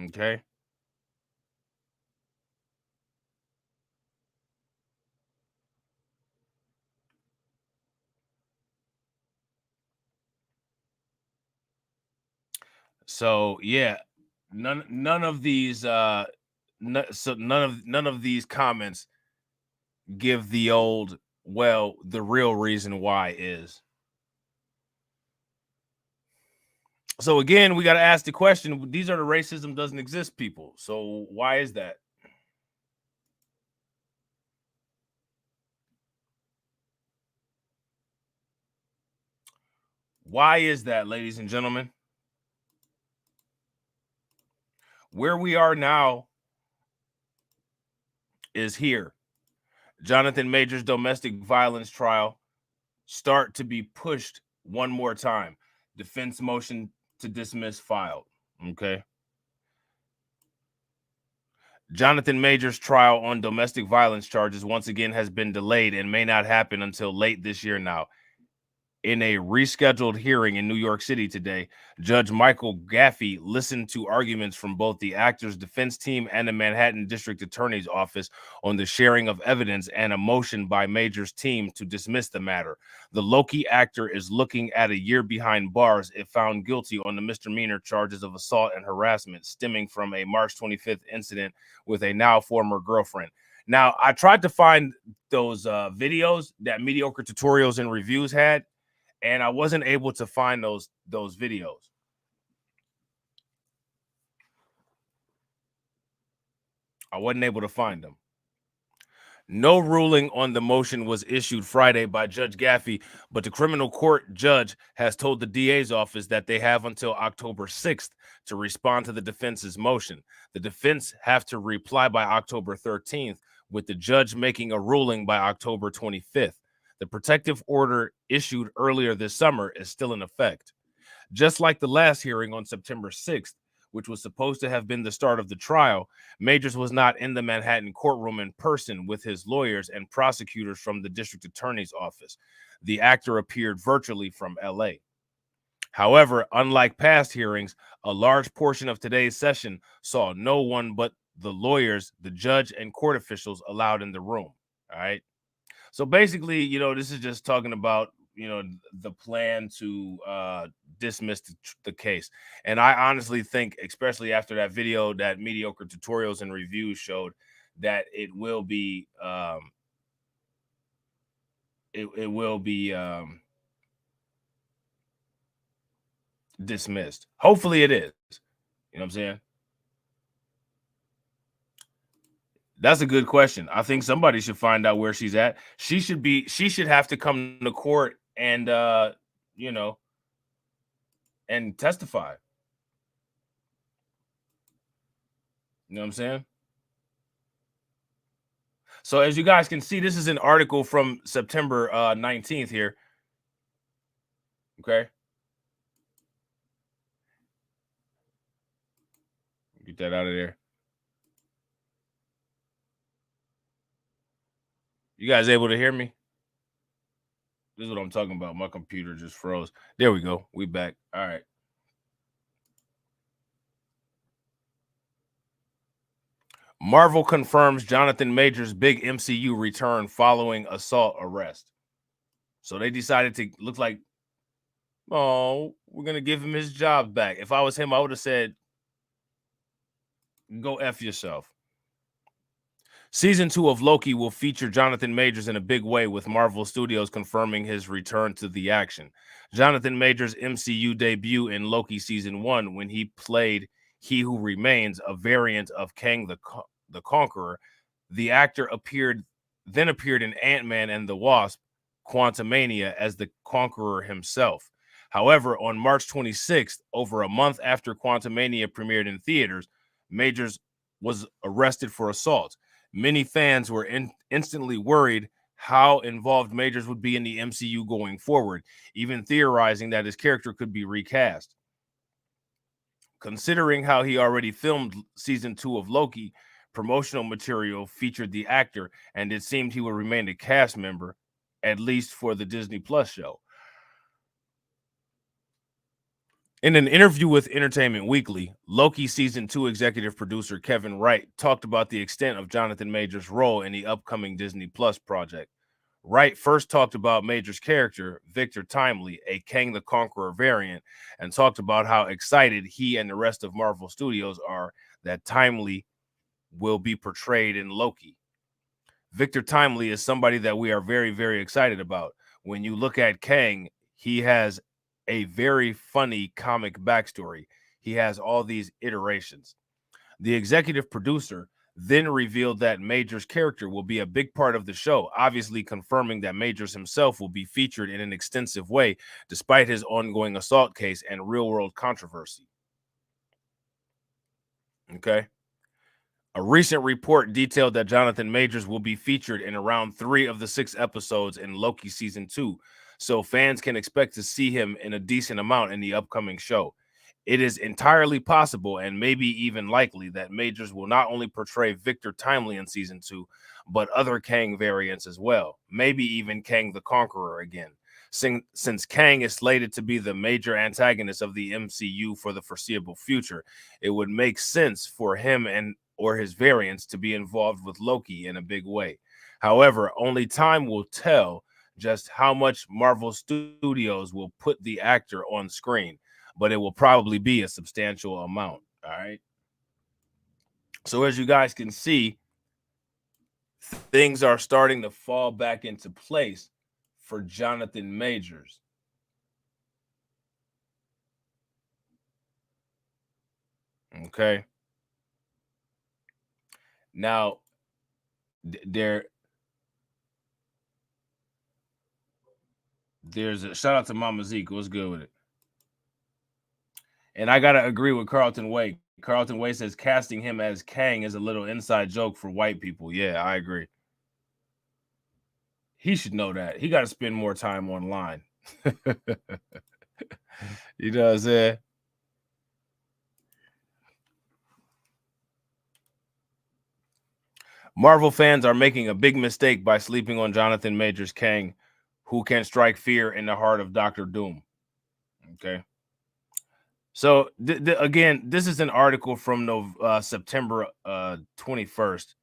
Okay. So yeah, none of these none of these comments give the old, well, the real reason why is. So again, we got to ask the question, these are the racism doesn't exist people. So why is that? Why is that, ladies and gentlemen? Where we are now is here. Jonathan Majors' domestic violence trial start to be pushed one more time. Defense motion to dismiss filed. Okay. Jonathan Majors' trial on domestic violence charges once again has been delayed and may not happen until late this year now. In a rescheduled hearing in New York City today, Judge Michael Gaffey listened to arguments from both the actor's defense team and the Manhattan District Attorney's Office on the sharing of evidence and a motion by Major's team to dismiss the matter. The Loki actor is looking at a year behind bars if found guilty on the misdemeanor charges of assault and harassment stemming from a March 25th incident with a now former girlfriend. Now, I tried to find those videos that Mediocre Tutorials and Reviews had, and I wasn't able to find those videos. I wasn't able to find them. No ruling on the motion was issued Friday by Judge Gaffey, but the criminal court judge has told the DA's office that they have until October 6th to respond to the defense's motion. The defense have to reply by October 13th, with the judge making a ruling by October 25th. The protective order issued earlier this summer is still in effect. Just like the last hearing on September 6th, which was supposed to have been the start of the trial, Majors was not in the Manhattan courtroom in person with his lawyers and prosecutors from the district attorney's office. The actor appeared virtually from LA. However, unlike past hearings, a large portion of today's session saw no one but the lawyers, the judge, and court officials allowed in the room. All right. So basically, this is just talking about, the plan to dismiss the case. And I honestly think, especially after that video that Mediocre Tutorials and Reviews showed, that it will be dismissed. Hopefully it is. You know what I'm saying? That's a good question. I think somebody should find out where she's at. She should have to come to court and you know, and testify. You know what I'm saying? So as you guys can see, this is an article from September 19th here. Okay. Get that out of there. You guys able to hear me? This is what I'm talking about. My computer just froze. There we go. We back. All right. Marvel confirms Jonathan Majors' big MCU return following assault arrest. So they decided to look like, oh, we're going to give him his job back. If I was him, I would have said, go F yourself. Season 2 of Loki will feature Jonathan Majors in a big way, with Marvel Studios confirming his return to the action. Jonathan Majors' MCU debut in Loki Season 1, when he played He Who Remains, a variant of Kang the Conqueror. The actor appeared in Ant-Man and the Wasp: Quantumania as the Conqueror himself. However, on March 26th, over a month after Quantumania premiered in theaters, Majors was arrested for assault. Many fans were instantly worried how involved Majors would be in the MCU going forward, even theorizing that his character could be recast. Considering how he already filmed Season 2 of Loki, promotional material featured the actor, and it seemed he would remain a cast member, at least for the Disney Plus show. In an interview with Entertainment Weekly, Loki Season 2 executive producer Kevin Wright talked about the extent of Jonathan Majors' role in the upcoming Disney Plus project. Wright first talked about Majors' character, Victor Timely, a Kang the Conqueror variant, and talked about how excited he and the rest of Marvel Studios are that Timely will be portrayed in Loki. Victor Timely is somebody that we are very, very excited about. When you look at Kang, he has a very funny comic backstory. He has all these iterations. The executive producer then revealed that Majors' character will be a big part of the show, obviously confirming that Majors himself will be featured in an extensive way, despite his ongoing assault case and real-world controversy. Okay. A recent report detailed that Jonathan Majors will be featured in around 3 of the 6 episodes in Loki Season 2, so fans can expect to see him in a decent amount in the upcoming show. It is entirely possible, and maybe even likely, that Majors will not only portray Victor Timely in Season 2, but other Kang variants as well, maybe even Kang the Conqueror again. Since Kang is slated to be the major antagonist of the MCU for the foreseeable future, it would make sense for him or his variants to be involved with Loki in a big way. However, only time will tell just how much Marvel Studios will put the actor on screen, but it will probably be a substantial amount. All right. So as you guys can see, things are starting to fall back into place for Jonathan Majors. Okay. Now, there's a shout out to Mama Zeke. What's good with it? And I gotta agree with Carlton Way. Carlton Way says casting him as Kang is a little inside joke for white people. Yeah, I agree. He should know that. He got to spend more time online. You know what I'm saying? Marvel fans are making a big mistake by sleeping on Jonathan Majors' Kang, who can strike fear in the heart of Dr. Doom. Okay. So, again, this is an article from September 21st.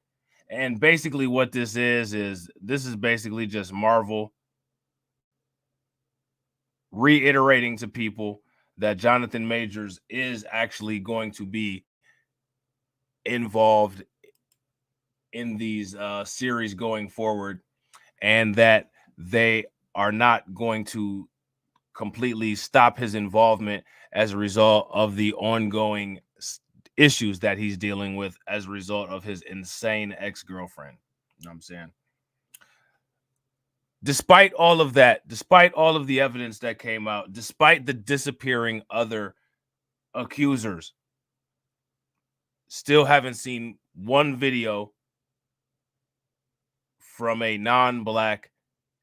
And basically what this is this is basically just Marvel reiterating to people that Jonathan Majors is actually going to be involved in these series going forward, and that they are not going to completely stop his involvement as a result of the ongoing issues that he's dealing with as a result of his insane ex-girlfriend. You know what I'm saying? Despite all of that, despite all of the evidence that came out, despite the disappearing other accusers, still haven't seen one video from a non-black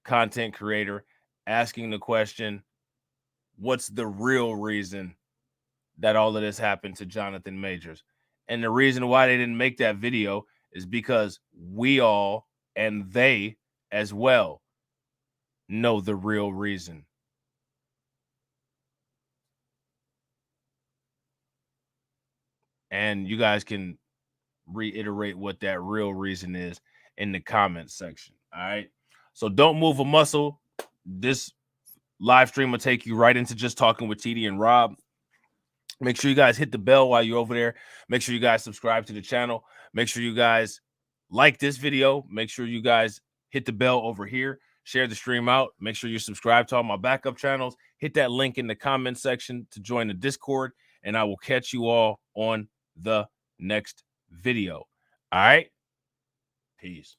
content creator asking the question, what's the real reason that all of this happened to Jonathan Majors? And the reason why they didn't make that video is because we all, and they as well, know the real reason. And you guys can reiterate what that real reason is in the comments section. All right. So don't move a muscle. This live stream will take you right into Just Talking with TD and Rob. Make sure you guys hit the bell while you're over there. Make sure you guys subscribe to the channel. Make sure you guys like this video. Make sure you guys hit the bell over here. Share the stream out. Make sure you subscribe to all my backup channels. Hit that link in the comment section to join the Discord, and I will catch you all on the next video. All right. Peace.